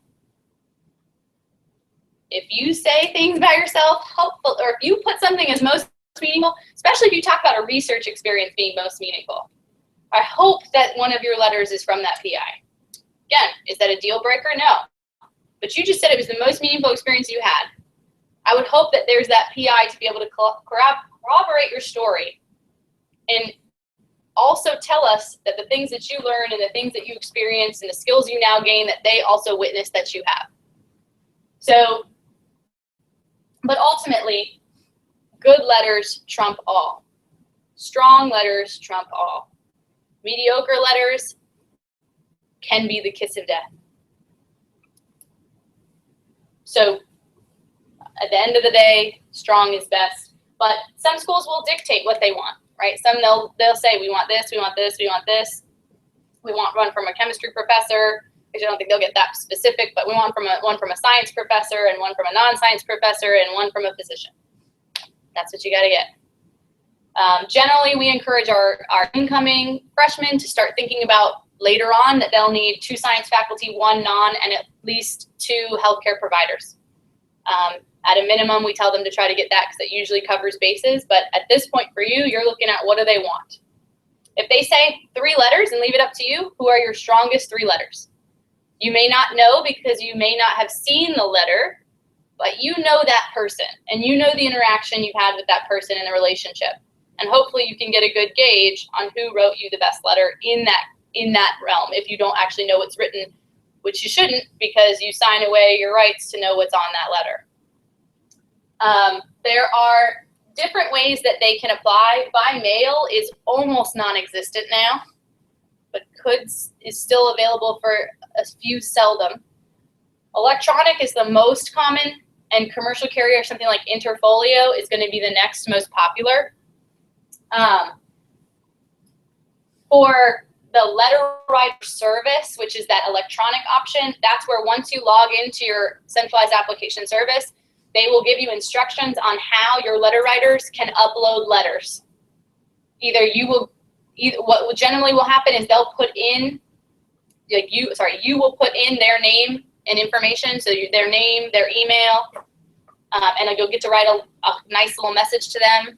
If you say things about yourself, hopeful, or if you put something as most meaningful, especially if you talk about a research experience being most meaningful, I hope that one of your letters is from that PI. Again, is that a deal breaker? No. But you just said it was the most meaningful experience you had. I would hope that there's that PI to be able to corroborate your story and also tell us that the things that you learn and the things that you experience and the skills you now gain, that they also witness that you have. So, but ultimately, good letters trump all. Strong letters trump all. Mediocre letters can be the kiss of death. So At the end of the day, strong is best. But some schools will dictate what they want, right? Some they'll say, we want this, we want this, we want this. We want one from a chemistry professor, which I don't think they'll get that specific, but we want one from a science professor and one from a non-science professor and one from a physician. That's what you got to get. Generally, we encourage our incoming freshmen to start thinking about later on that they'll need 2 science faculty, 1 non, and at least 2 healthcare providers. At a minimum, we tell them to try to get that because it usually covers bases. But at this point for you, you're looking at what do they want. If they say 3 letters and leave it up to you, who are your strongest 3 letters? You may not know because you may not have seen the letter, but you know that person and you know the interaction you've had with that person in the relationship. And hopefully you can get a good gauge on who wrote you the best letter in that realm if you don't actually know what's written, which you shouldn't because you sign away your rights to know what's on that letter. There are different ways that they can apply. By mail is almost non-existent now, but is still available for a few seldom. Electronic is the most common, and commercial carrier, something like Interfolio, is going to be the next most popular. For the letter writer service, which is that electronic option, that's where once you log into your centralized application service, they will give you instructions on how your letter writers can upload letters. What generally will happen is they'll put in, you will put in their name and information, so their name, their email, and you'll get to write a nice little message to them.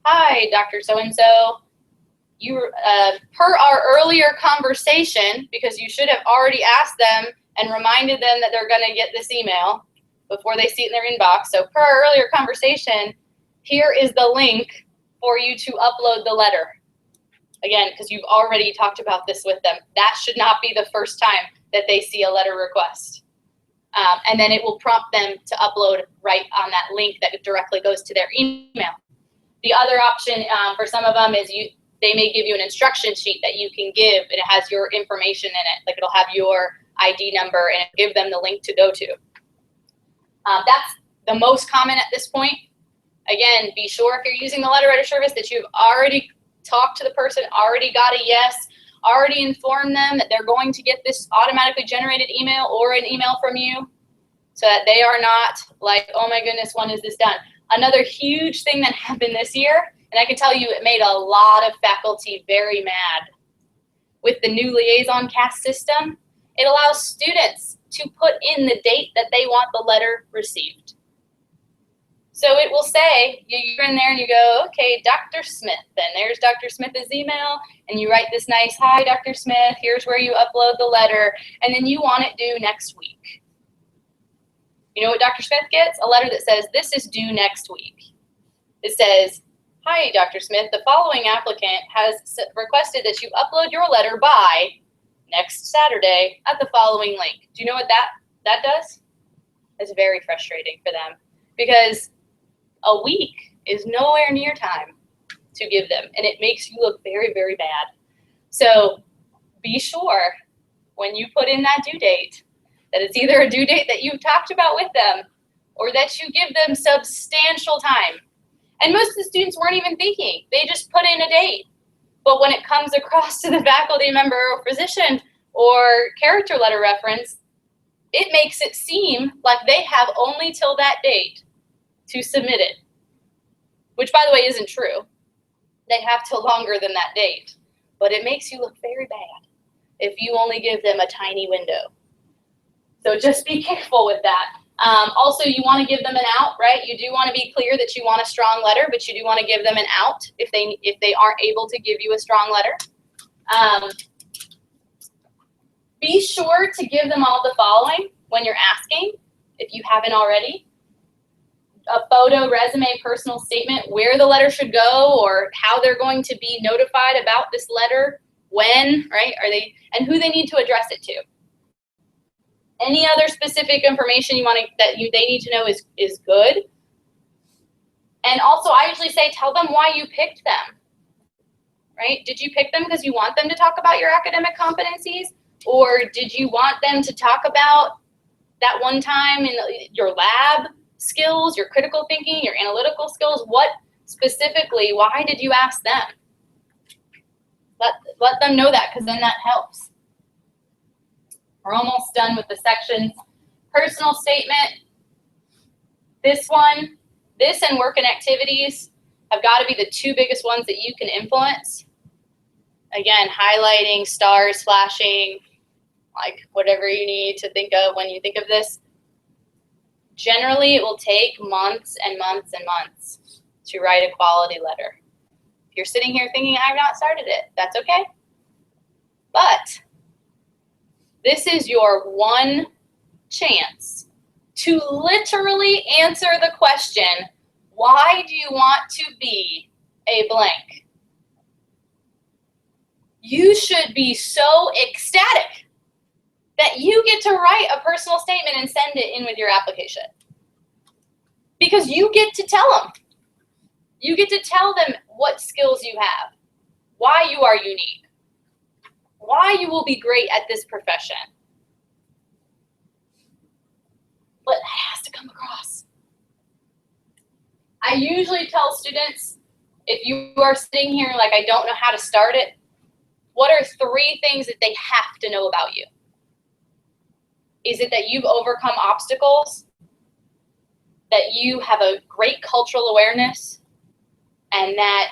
Hi, Dr. So-and-so. Per our earlier conversation, because you should have already asked them and reminded them that they're going to get this email before they see it in their inbox. So per our earlier conversation, here is the link for you to upload the letter. Again, because you've already talked about this with them. That should not be the first time that they see a letter request. And then it will prompt them to upload right on that link that directly goes to their email. The other option for some of them is they may give you an instruction sheet that you can give, and it has your information in it. Like it'll have your ID number and give them the link to go to. That's the most common at this point. Again, be sure if you're using the letter writer service that you've already talked to the person, already got a yes, already informed them that they're going to get this automatically generated email or an email from you, so that they are not like, oh my goodness, when is this done? Another huge thing that happened this year, and I can tell you it made a lot of faculty very mad. With the new liaison cast system, it allows students to put in the date that they want the letter received. So it will say, you're in there and you go, okay, Dr. Smith, and there's Dr. Smith's email, and you write this nice, hi, Dr. Smith, here's where you upload the letter, and then you want it due next week. You know what Dr. Smith gets? A letter that says, this is due next week. It says, hi, Dr. Smith, the following applicant has requested that you upload your letter by next Saturday at the following link. Do you know what that does? It's very frustrating for them because a week is nowhere near time to give them, and it makes you look very, very bad. So be sure when you put in that due date that it's either a due date that you've talked about with them or that you give them substantial time. And most of the students weren't even thinking. They just put in a date. But when it comes across to the faculty member or physician or character letter reference, it makes it seem like they have only till that date to submit it, which, by the way, isn't true. They have till longer than that date. But it makes you look very bad if you only give them a tiny window. So just be careful with that. Also, you want to give them an out, right? You do want to be clear that you want a strong letter, but you do want to give them an out if they aren't able to give you a strong letter. Be sure to give them all the following when you're asking, if you haven't already. A photo, resume, personal statement, where the letter should go or how they're going to be notified about this letter, when, right? And who they need to address it to. Any other specific information they need to know is good. And also, I usually say, tell them why you picked them, right? Did you pick them because you want them to talk about your academic competencies? Or did you want them to talk about that one time in your lab skills, your critical thinking, your analytical skills? What specifically, why did you ask them? Let them know that, because then that helps. We're almost done with the sections. Personal statement. This one, this and work and activities have got to be the two biggest ones that you can influence. Again, highlighting, stars, flashing, like whatever you need to think of when you think of this. Generally, it will take months and months and months to write a quality letter. If you're sitting here thinking, I've not started it, that's okay. But this is your one chance to literally answer the question, why do you want to be a blank? You should be so ecstatic that you get to write a personal statement and send it in with your application. Because you get to tell them. You get to tell them what skills you have, why you are unique, why you will be great at this profession. But it has to come across. I usually tell students, if you are sitting here like, I don't know how to start it, what are 3 things that they have to know about you? Is it that you've overcome obstacles, that you have a great cultural awareness, and that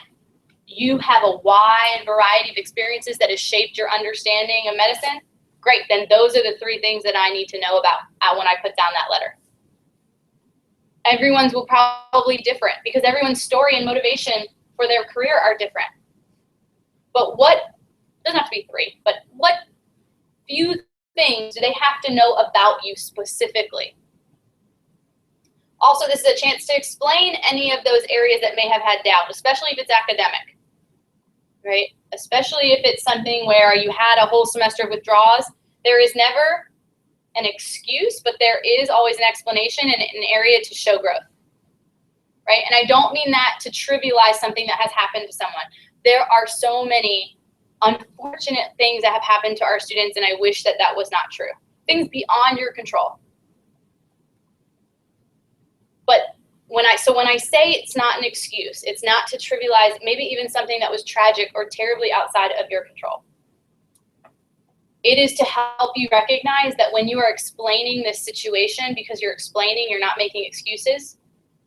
you have a wide variety of experiences that has shaped your understanding of medicine? Great, then those are the 3 things that I need to know about when I put down that letter. Everyone's will probably be different, because everyone's story and motivation for their career are different. But what, doesn't have to be 3, but what few things do they have to know about you specifically? Also, this is a chance to explain any of those areas that may have had doubt, especially if it's academic, right? Especially if it's something where you had a whole semester of withdrawals. There is never an excuse, but there is always an explanation and an area to show growth, right? And I don't mean that to trivialize something that has happened to someone. There are so many unfortunate things that have happened to our students, and I wish that that was not true. Things beyond your control. But when I say it's not an excuse, it's not to trivialize maybe even something that was tragic or terribly outside of your control. It is to help you recognize that when you are explaining this situation, because you're explaining, you're not making excuses,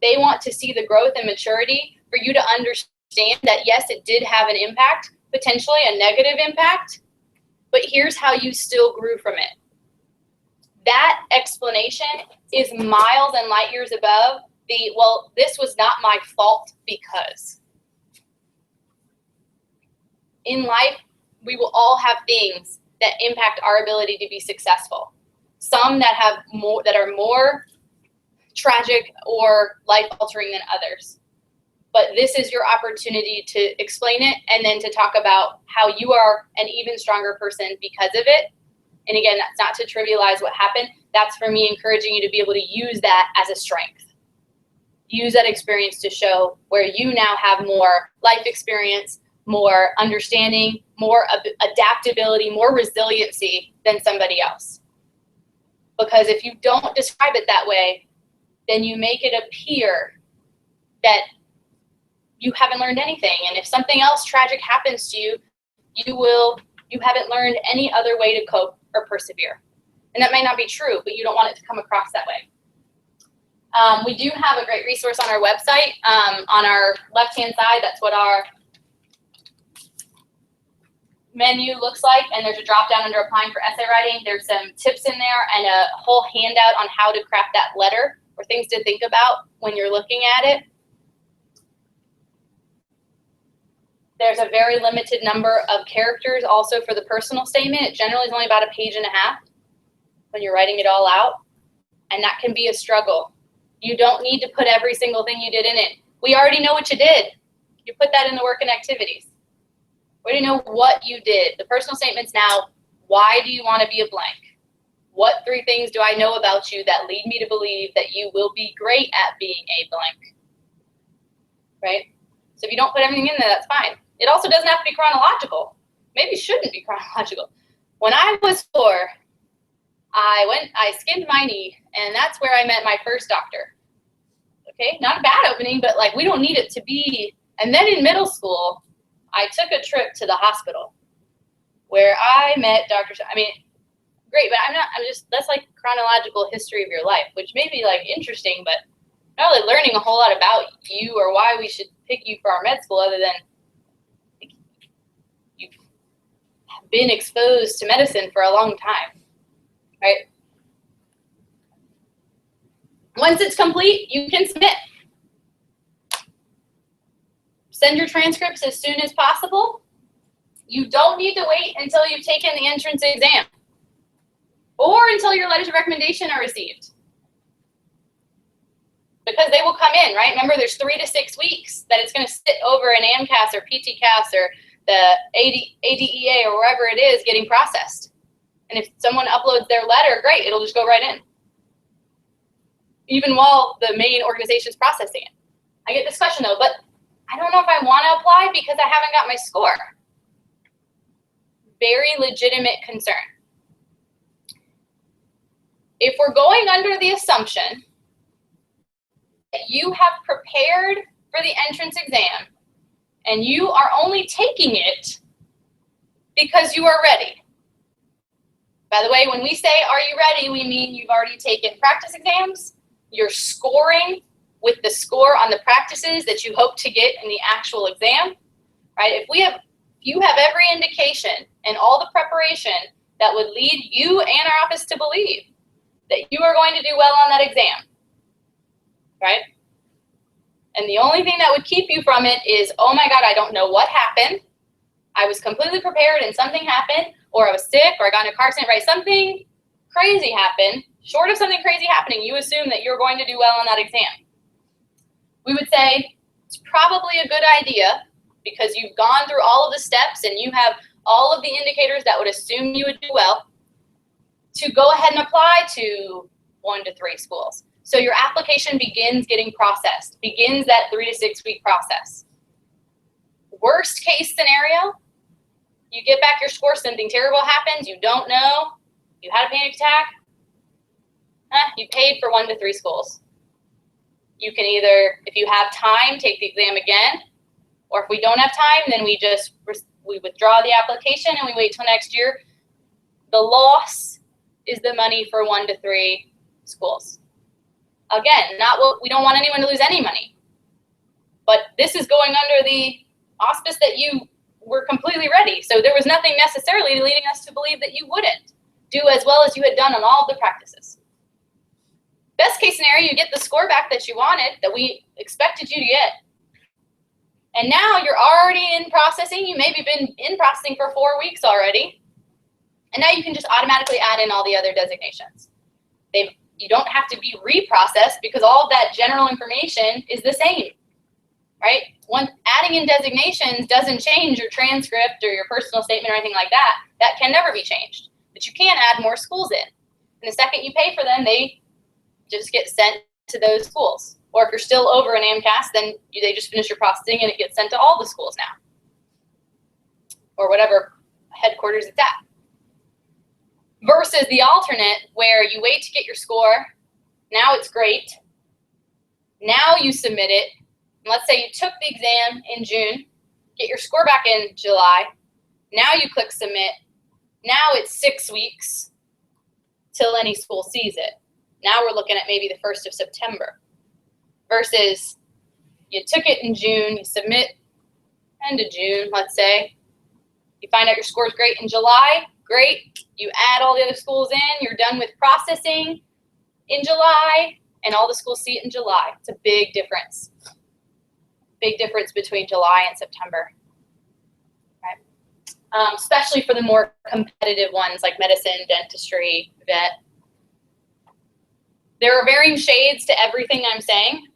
they want to see the growth and maturity for you to understand that, yes, it did have an impact, potentially a negative impact, but here's how you still grew from it. That explanation is miles and light years above the, well, this was not my fault because. In life, we will all have things that impact our ability to be successful. Some that have more, that are more tragic or life-altering than others. But this is your opportunity to explain it and then to talk about how you are an even stronger person because of it. And again, that's not to trivialize what happened. That's for me encouraging you to be able to use that as a strength. Use that experience to show where you now have more life experience, more understanding, more adaptability, more resiliency than somebody else. Because if you don't describe it that way, then you make it appear that you haven't learned anything. And if something else tragic happens to you, you haven't learned any other way to cope or persevere. And that may not be true, but you don't want it to come across that way. We do have a great resource on our website. On our left-hand side, that's what our menu looks like, and there's a drop down under applying for essay writing. There's some tips in there and a whole handout on how to craft that letter or things to think about when you're looking at it. There's a very limited number of characters also for the personal statement. It generally is only about 1.5 pages when you're writing it all out, and that can be a struggle. You don't need to put every single thing you did in it. We already know what you did. You put that in the work and activities. We already know what you did. The personal statement's now, why do you want to be a blank? What 3 things do I know about you that lead me to believe that you will be great at being a blank? Right? So if you don't put everything in there, that's fine. It also doesn't have to be chronological. Maybe it shouldn't be chronological. When I was 4, I skimmed my knee, and that's where I met my first doctor. Okay, not a bad opening, but like we don't need it to be. And then in middle school, I took a trip to the hospital where I met Dr. I mean, great, but that's like chronological history of your life, which may be like interesting, but not really learning a whole lot about you or why we should pick you for our med school other than you've been exposed to medicine for a long time, right? Once it's complete, you can submit. Send your transcripts as soon as possible. You don't need to wait until you've taken the entrance exam or until your letters of recommendation are received, because they will come in, right? Remember, there's 3 to 6 weeks that it's going to sit over an AMCAS or PTCAS or the ADEA or wherever it is getting processed. And if someone uploads their letter, great, it'll just go right in, even while the main organization's processing it. I get this question though, but I don't know if I want to apply because I haven't got my score. Very legitimate concern. If we're going under the assumption that you have prepared for the entrance exam and you are only taking it because you are ready. By the way, when we say, are you ready, we mean you've already taken practice exams, you're scoring with the score on the practices that you hope to get in the actual exam, right? If you have every indication and all the preparation that would lead you and our office to believe that you are going to do well on that exam, right? And the only thing that would keep you from it is, oh my God, I don't know what happened. I was completely prepared and something happened, or I was sick, or I got in a car accident, right? Something crazy happened. Short of something crazy happening, you assume that you're going to do well on that exam. We would say it's probably a good idea, because you've gone through all of the steps and you have all of the indicators that would assume you would do well, to go ahead and apply to 1 to 3 schools. So your application begins getting processed, begins that 3 to 6 week process. Worst case scenario, you get back your score, something terrible happens, you don't know, you had a panic attack, you paid for 1 to 3 schools. You can either, if you have time, take the exam again, or if we don't have time, then we withdraw the application and we wait till next year. The loss is the money for 1 to 3 schools. Again, we don't want anyone to lose any money, but this is going under the auspice that you were completely ready. So there was nothing necessarily leading us to believe that you wouldn't do as well as you had done on all of the practices. Best case scenario, you get the score back that you wanted, that we expected you to get. And now you're already in processing. You maybe been in processing for 4 weeks already. And now you can just automatically add in all the other designations. You don't have to be reprocessed because all of that general information is the same, right? Adding in designations doesn't change your transcript or your personal statement or anything like that. That can never be changed. But you can add more schools in. And the second you pay for them, they just get sent to those schools. Or if you're still over an AMCAS, then they just finish your processing and it gets sent to all the schools now. Or whatever headquarters it's at. Versus the alternate where you wait to get your score. Now it's great. Now you submit it. And let's say you took the exam in June, get your score back in July. Now you click submit. Now it's 6 weeks till any school sees it. Now we're looking at maybe the 1st of September. Versus you took it in June, you submit end of June, let's say. You find out your score is great in July, great. You add all the other schools in, you're done with processing in July, and all the schools see it in July. It's a big difference. Big difference between July and September. Right? Especially for the more competitive ones like medicine, dentistry, vet. There are varying shades to everything I'm saying.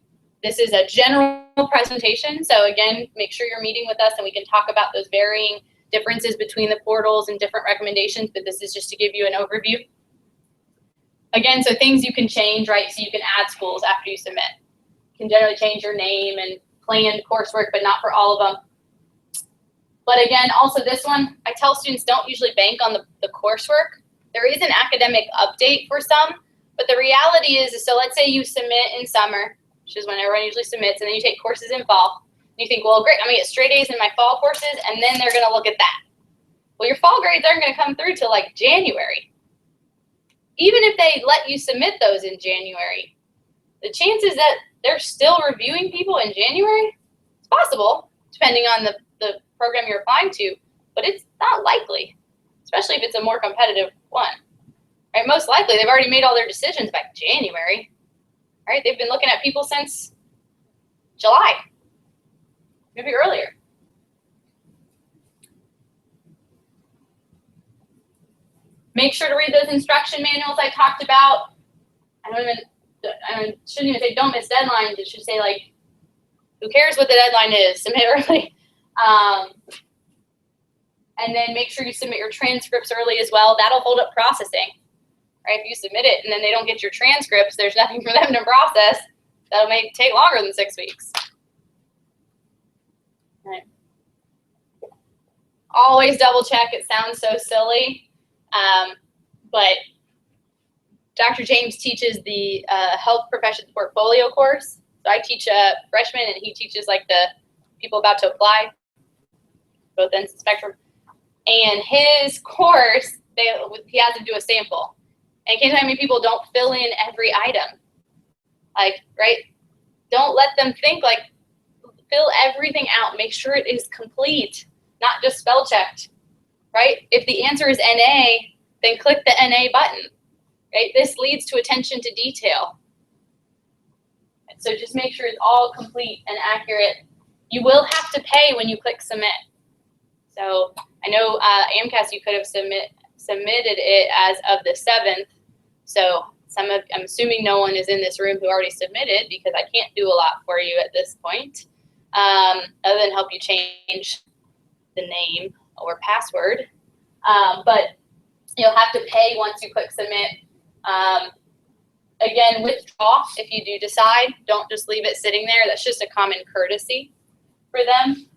This is a general presentation, so again, make sure you're meeting with us and we can talk about those varying differences between the portals and different recommendations, but this is just to give you an overview. Again, so things you can change, right? So you can add schools after you submit. You can generally change your name and planned coursework, but not for all of them. But again, also this one, I tell students don't usually bank on the coursework. There is an academic update for some, but the reality is so let's say you submit in summer, which is when everyone usually submits, and then you take courses in fall. And you think, well, great, I'm gonna get straight A's in my fall courses, and then they're gonna look at that. Well, your fall grades aren't gonna come through till like January. Even if they let you submit those in January, the chances that they're still reviewing people in January, it's possible, depending on the program you're applying to, but it's not likely, especially if it's a more competitive one. Right? Most likely, they've already made all their decisions by January. Right? They've been looking at people since July, maybe earlier. Make sure to read those instruction manuals I talked about. I shouldn't even say don't miss deadlines. It should say, like, who cares what the deadline is? Submit early. And then make sure you submit your transcripts early as well. That'll hold up processing. Right? If you submit it and then they don't get your transcripts, there's nothing for them to process. That'll take longer than 6 weeks. Right. Always double check. It sounds so silly, but Dr. James teaches the health professions portfolio course. So I teach a freshman, and he teaches like the people about to apply, both ends of the spectrum. And his course, he has to do a sample. And can't tell how many people don't fill in every item. Like, right? Don't let them think, like, fill everything out. Make sure it is complete, not just spell checked, right? If the answer is NA, then click the NA button, right? This leads to attention to detail. And so just make sure it's all complete and accurate. You will have to pay when you click submit. So I know AMCAS, you could have submitted it as of the 7th. So I'm assuming no one is in this room who already submitted, because I can't do a lot for you at this point, other than help you change the name or password. But you'll have to pay once you click submit. Again, withdraw if you do decide. Don't just leave it sitting there. That's just a common courtesy for them.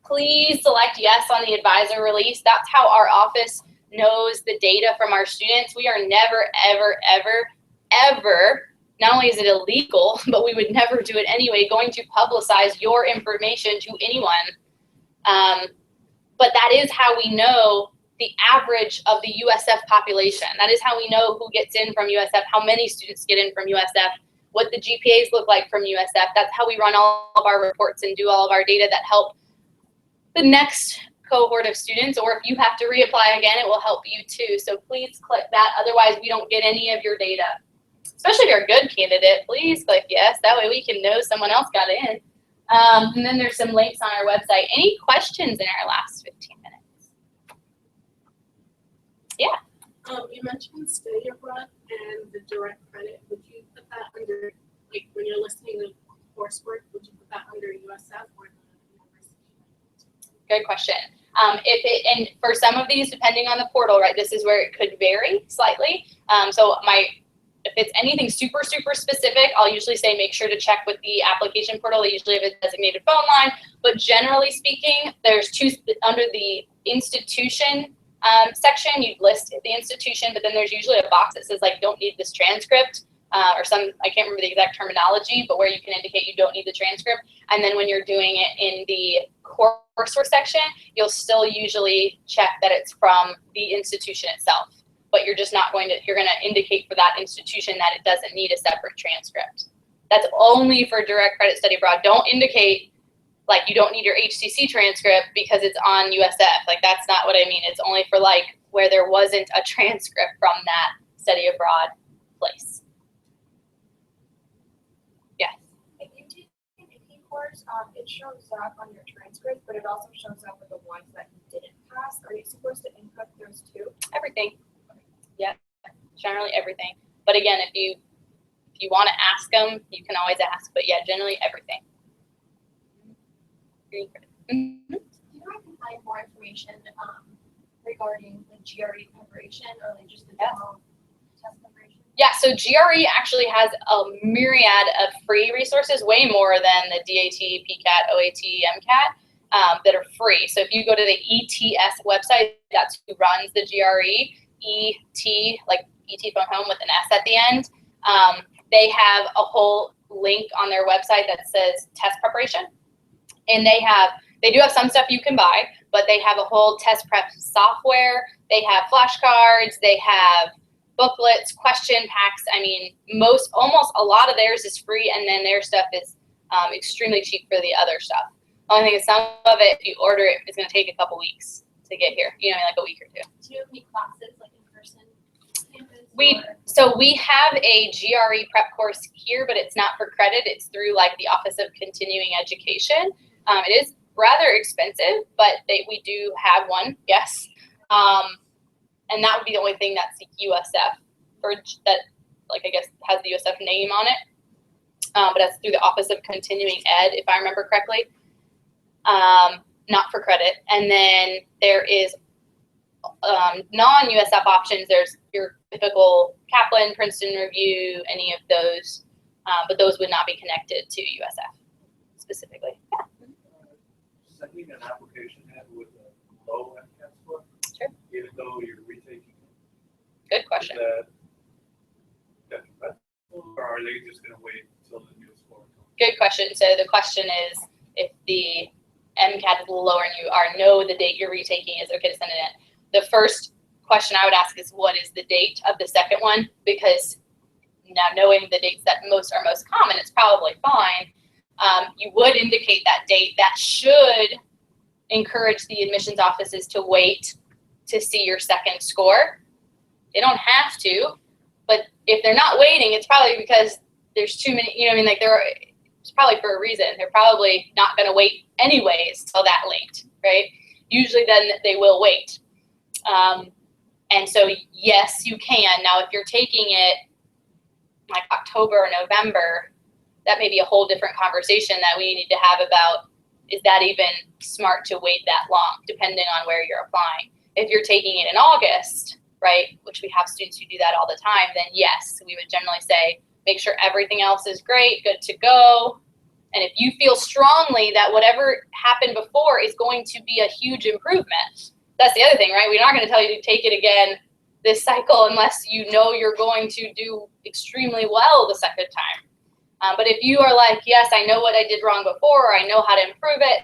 Please select yes on the advisor release. That's how our office knows the data from our students. We are never, ever, ever, ever, not only is it illegal, but we would never do it anyway, going to publicize your information to anyone. But that is how we know the average of the USF population. That is how we know who gets in from USF, how many students get in from USF, what the GPAs look like from USF. That's how we run all of our reports and do all of our data that help the next cohort of students, or if you have to reapply again, it will help you too. So please click that. Otherwise, we don't get any of your data. Especially if you're a good candidate, please click yes. That way we can know someone else got in. And then there's some links on our website. Any questions in our last 15 minutes? Yeah. You mentioned study abroad and the direct credit. Would you put that under, like, when you're listing the coursework, would you put that under USF or the university? Good question. And for some of these, depending on the portal, right, this is where it could vary slightly. If it's anything super, super specific, I'll usually say make sure to check with the application portal. They usually have a designated phone line. But generally speaking, there's two under the institution section. You list the institution, but then there's usually a box that says, like, don't need this transcript. Or some, I can't remember the exact terminology, but where you can indicate you don't need the transcript. And then when you're doing it in the coursework section, you'll still usually check that it's from the institution itself. But you're just not going to, you're going to indicate for that institution that it doesn't need a separate transcript. That's only for direct credit study abroad. Don't indicate, like, you don't need your HCC transcript because it's on USF. Like, that's not what I mean. It's only for, like, where there wasn't a transcript from that study abroad place. Yes? If you take an AP course, it shows up on your transcript, but it also shows up with the ones that you didn't pass. Are you supposed to input those too? Everything. Yeah, generally everything. But again, if you want to ask them, you can always ask. But yeah, generally everything. Mm-hmm. Do you know I can find more information regarding the GRE preparation or like just the demo test preparation? Yeah, so GRE actually has a myriad of free resources, way more than the DAT, PCAT, OAT, MCAT, that are free. So if you go to the ETS website, that's who runs the GRE, ET, like ET phone home with an S at the end. they have a whole link on their website that says test preparation. And they do have some stuff you can buy, but they have a whole test prep software. They have flashcards. They have booklets, question packs. I mean, almost a lot of theirs is free, and then their stuff is extremely cheap for the other stuff. Only thing is, some of it, if you order it, it's going to take a couple weeks to get here. Like a week or two. Do you have any classes like in person? So we have a GRE prep course here, but it's not for credit. It's through like the Office of Continuing Education. It is rather expensive, but we do have one, yes. And that would be the only thing that's USF that, like, I guess has the USF name on it. But that's through the Office of Continuing Ed, if I remember correctly. Not for credit. And then there is non-USF options. There's your typical Kaplan, Princeton Review, any of those, but those would not be connected to USF specifically. Yeah. Sending an application in with a low MCAT score, Sure. even though you're retaking it, Good question. is that detrimental, or are they just going to wait until the new score comes? Good question. So the question is, if the MCAT is lower and you know the date you're retaking, is it okay to send it in? The first question I would ask is, what is the date of the second one? Because now knowing the dates that are most common, it's probably fine. You would indicate that date. That should encourage the admissions offices to wait to see your second score. They don't have to, but if they're not waiting, it's probably because there's too many, it's probably for a reason. They're probably not going to wait anyways till that late, right? Usually then they will wait. And so, yes, you can. Now, if you're taking it like October or November, that may be a whole different conversation that we need to have about, is that even smart to wait that long, depending on where you're applying. If you're taking it in August, right, which we have students who do that all the time, then yes, we would generally say, make sure everything else is great, good to go. And if you feel strongly that whatever happened before is going to be a huge improvement, that's the other thing, right? We're not going to tell you to take it again this cycle unless you know you're going to do extremely well the second time. But if you are like, yes, I know what I did wrong before, or I know how to improve it,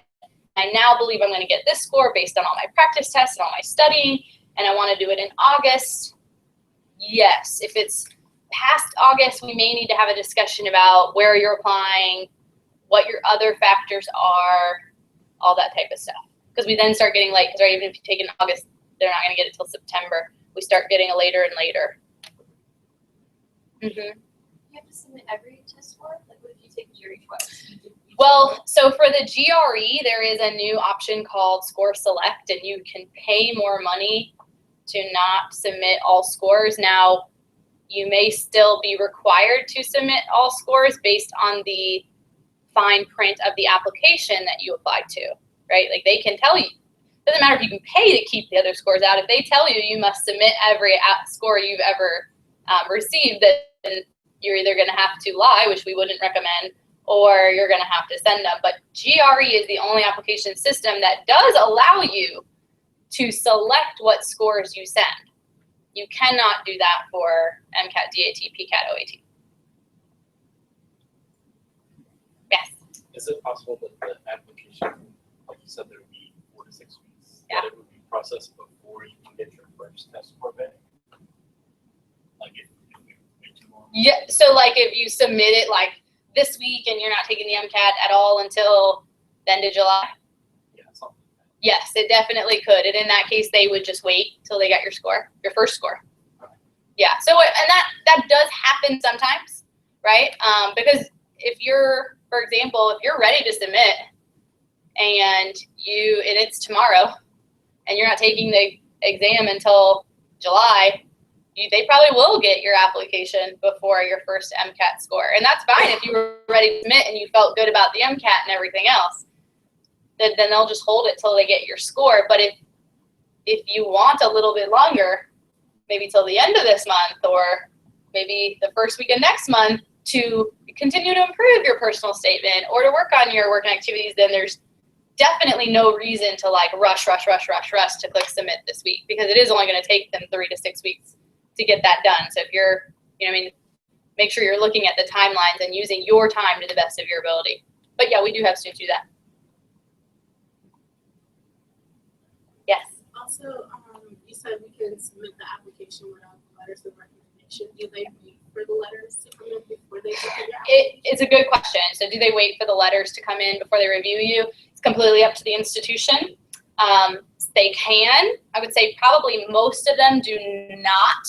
I now believe I'm going to get this score based on all my practice tests and all my studying, and I want to do it in August, yes. If it's past August, we may need to have a discussion about where you're applying, what your other factors are, all that type of stuff. Because we then start getting late, because even if you take it in August, they're not going to get it till September. We start getting a later and later. You have to submit every test score? Like, what if you take GRE twice? Well, so for the GRE, there is a new option called Score Select, and you can pay more money to not submit all scores. Now, you may still be required to submit all scores based on the fine print of the application that you applied to, right? Like, they can tell you. It doesn't matter if you can pay to keep the other scores out. If they tell you you must submit every score you've ever received, then you're either going to have to lie, which we wouldn't recommend, or you're going to have to send them. But GRE is the only application system that does allow you to select what scores you send. You cannot do that for MCAT, DAT, PCAT, OAT. Yes. Is it possible that the application, like you said, there would be 4 to 6 weeks, Yeah. that it would be processed before you can get your first test score back? Like if we wait too long? Yeah. So like if you submit it like this week and you're not taking the MCAT at all until the end of July, Yeah, something like that. yes, it definitely could. And in that case, they would just wait till they got your score, your first score. Yeah. So, and that does happen sometimes, right? Because if you're, for example, if you're ready to submit and it's tomorrow and you're not taking the exam until July, they probably will get your application before your first MCAT score. And that's fine if you were ready to submit and you felt good about the MCAT and everything else. Then they'll just hold it till they get your score. But if you want a little bit longer, maybe till the end of this month or maybe the first week of next month to continue to improve your personal statement or to work on your work and activities, then there's definitely no reason to like rush to click submit this week, because it is only going to take them 3 to 6 weeks to get that done. So if you're, make sure you're looking at the timelines and using your time to the best of your ability. But yeah, we do have students do that. Yes. Also, you said we can submit the application without the letters of recommendation. Do they wait for the letters to come in before they get the It's a good question. So do they wait for the letters to come in before they review you? It's completely up to the institution. They can. I would say probably most of them do not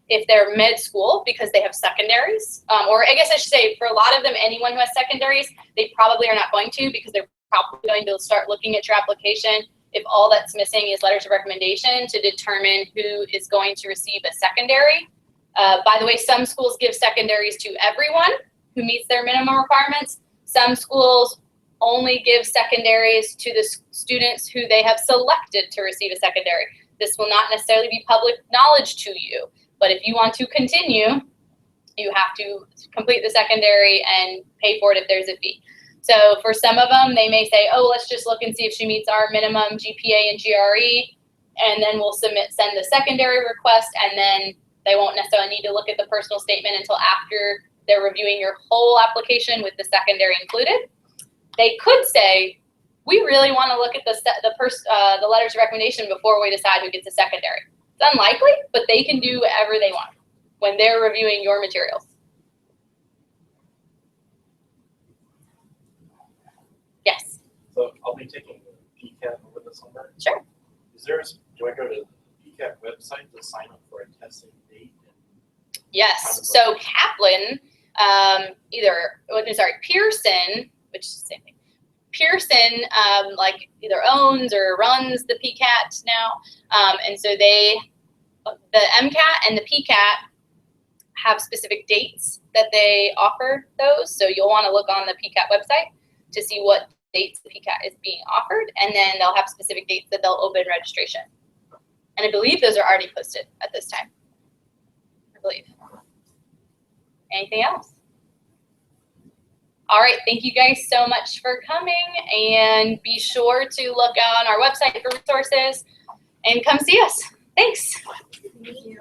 if they're med school because they have secondaries. Or I guess I should say for a lot of them, anyone who has secondaries, they probably are not going to because they're probably going to start looking at your application if all that's missing is letters of recommendation to determine who is going to receive a secondary. By the way, some schools give secondaries to everyone who meets their minimum requirements. Some schools only give secondaries to the students who they have selected to receive a secondary. This will not necessarily be public knowledge to you, but if you want to continue, you have to complete the secondary and pay for it if there's a fee. So for some of them, they may say, oh, let's just look and see if she meets our minimum GPA and GRE, and then we'll send the secondary request, and then they won't necessarily need to look at the personal statement until after they're reviewing your whole application with the secondary included. They could say, we really want to look at the letters of recommendation before we decide who gets a secondary. It's unlikely, but they can do whatever they want when they're reviewing your materials. Yes. So I'll be taking the PCAT over the summer. Sure. Do I go to the PCAT website to sign up for a testing date? Yes. So Kaplan, Pearson, which is the same thing. Pearson, like either owns or runs the PCAT now, and so the MCAT and the PCAT have specific dates that they offer those. So you'll want to look on the PCAT website to see what dates the PCAT is being offered, and then they'll have specific dates that they'll open registration. And I believe those are already posted at this time. I believe. Anything else? All right, thank you guys so much for coming, and be sure to look on our website for resources and come see us. Thanks. Thank you.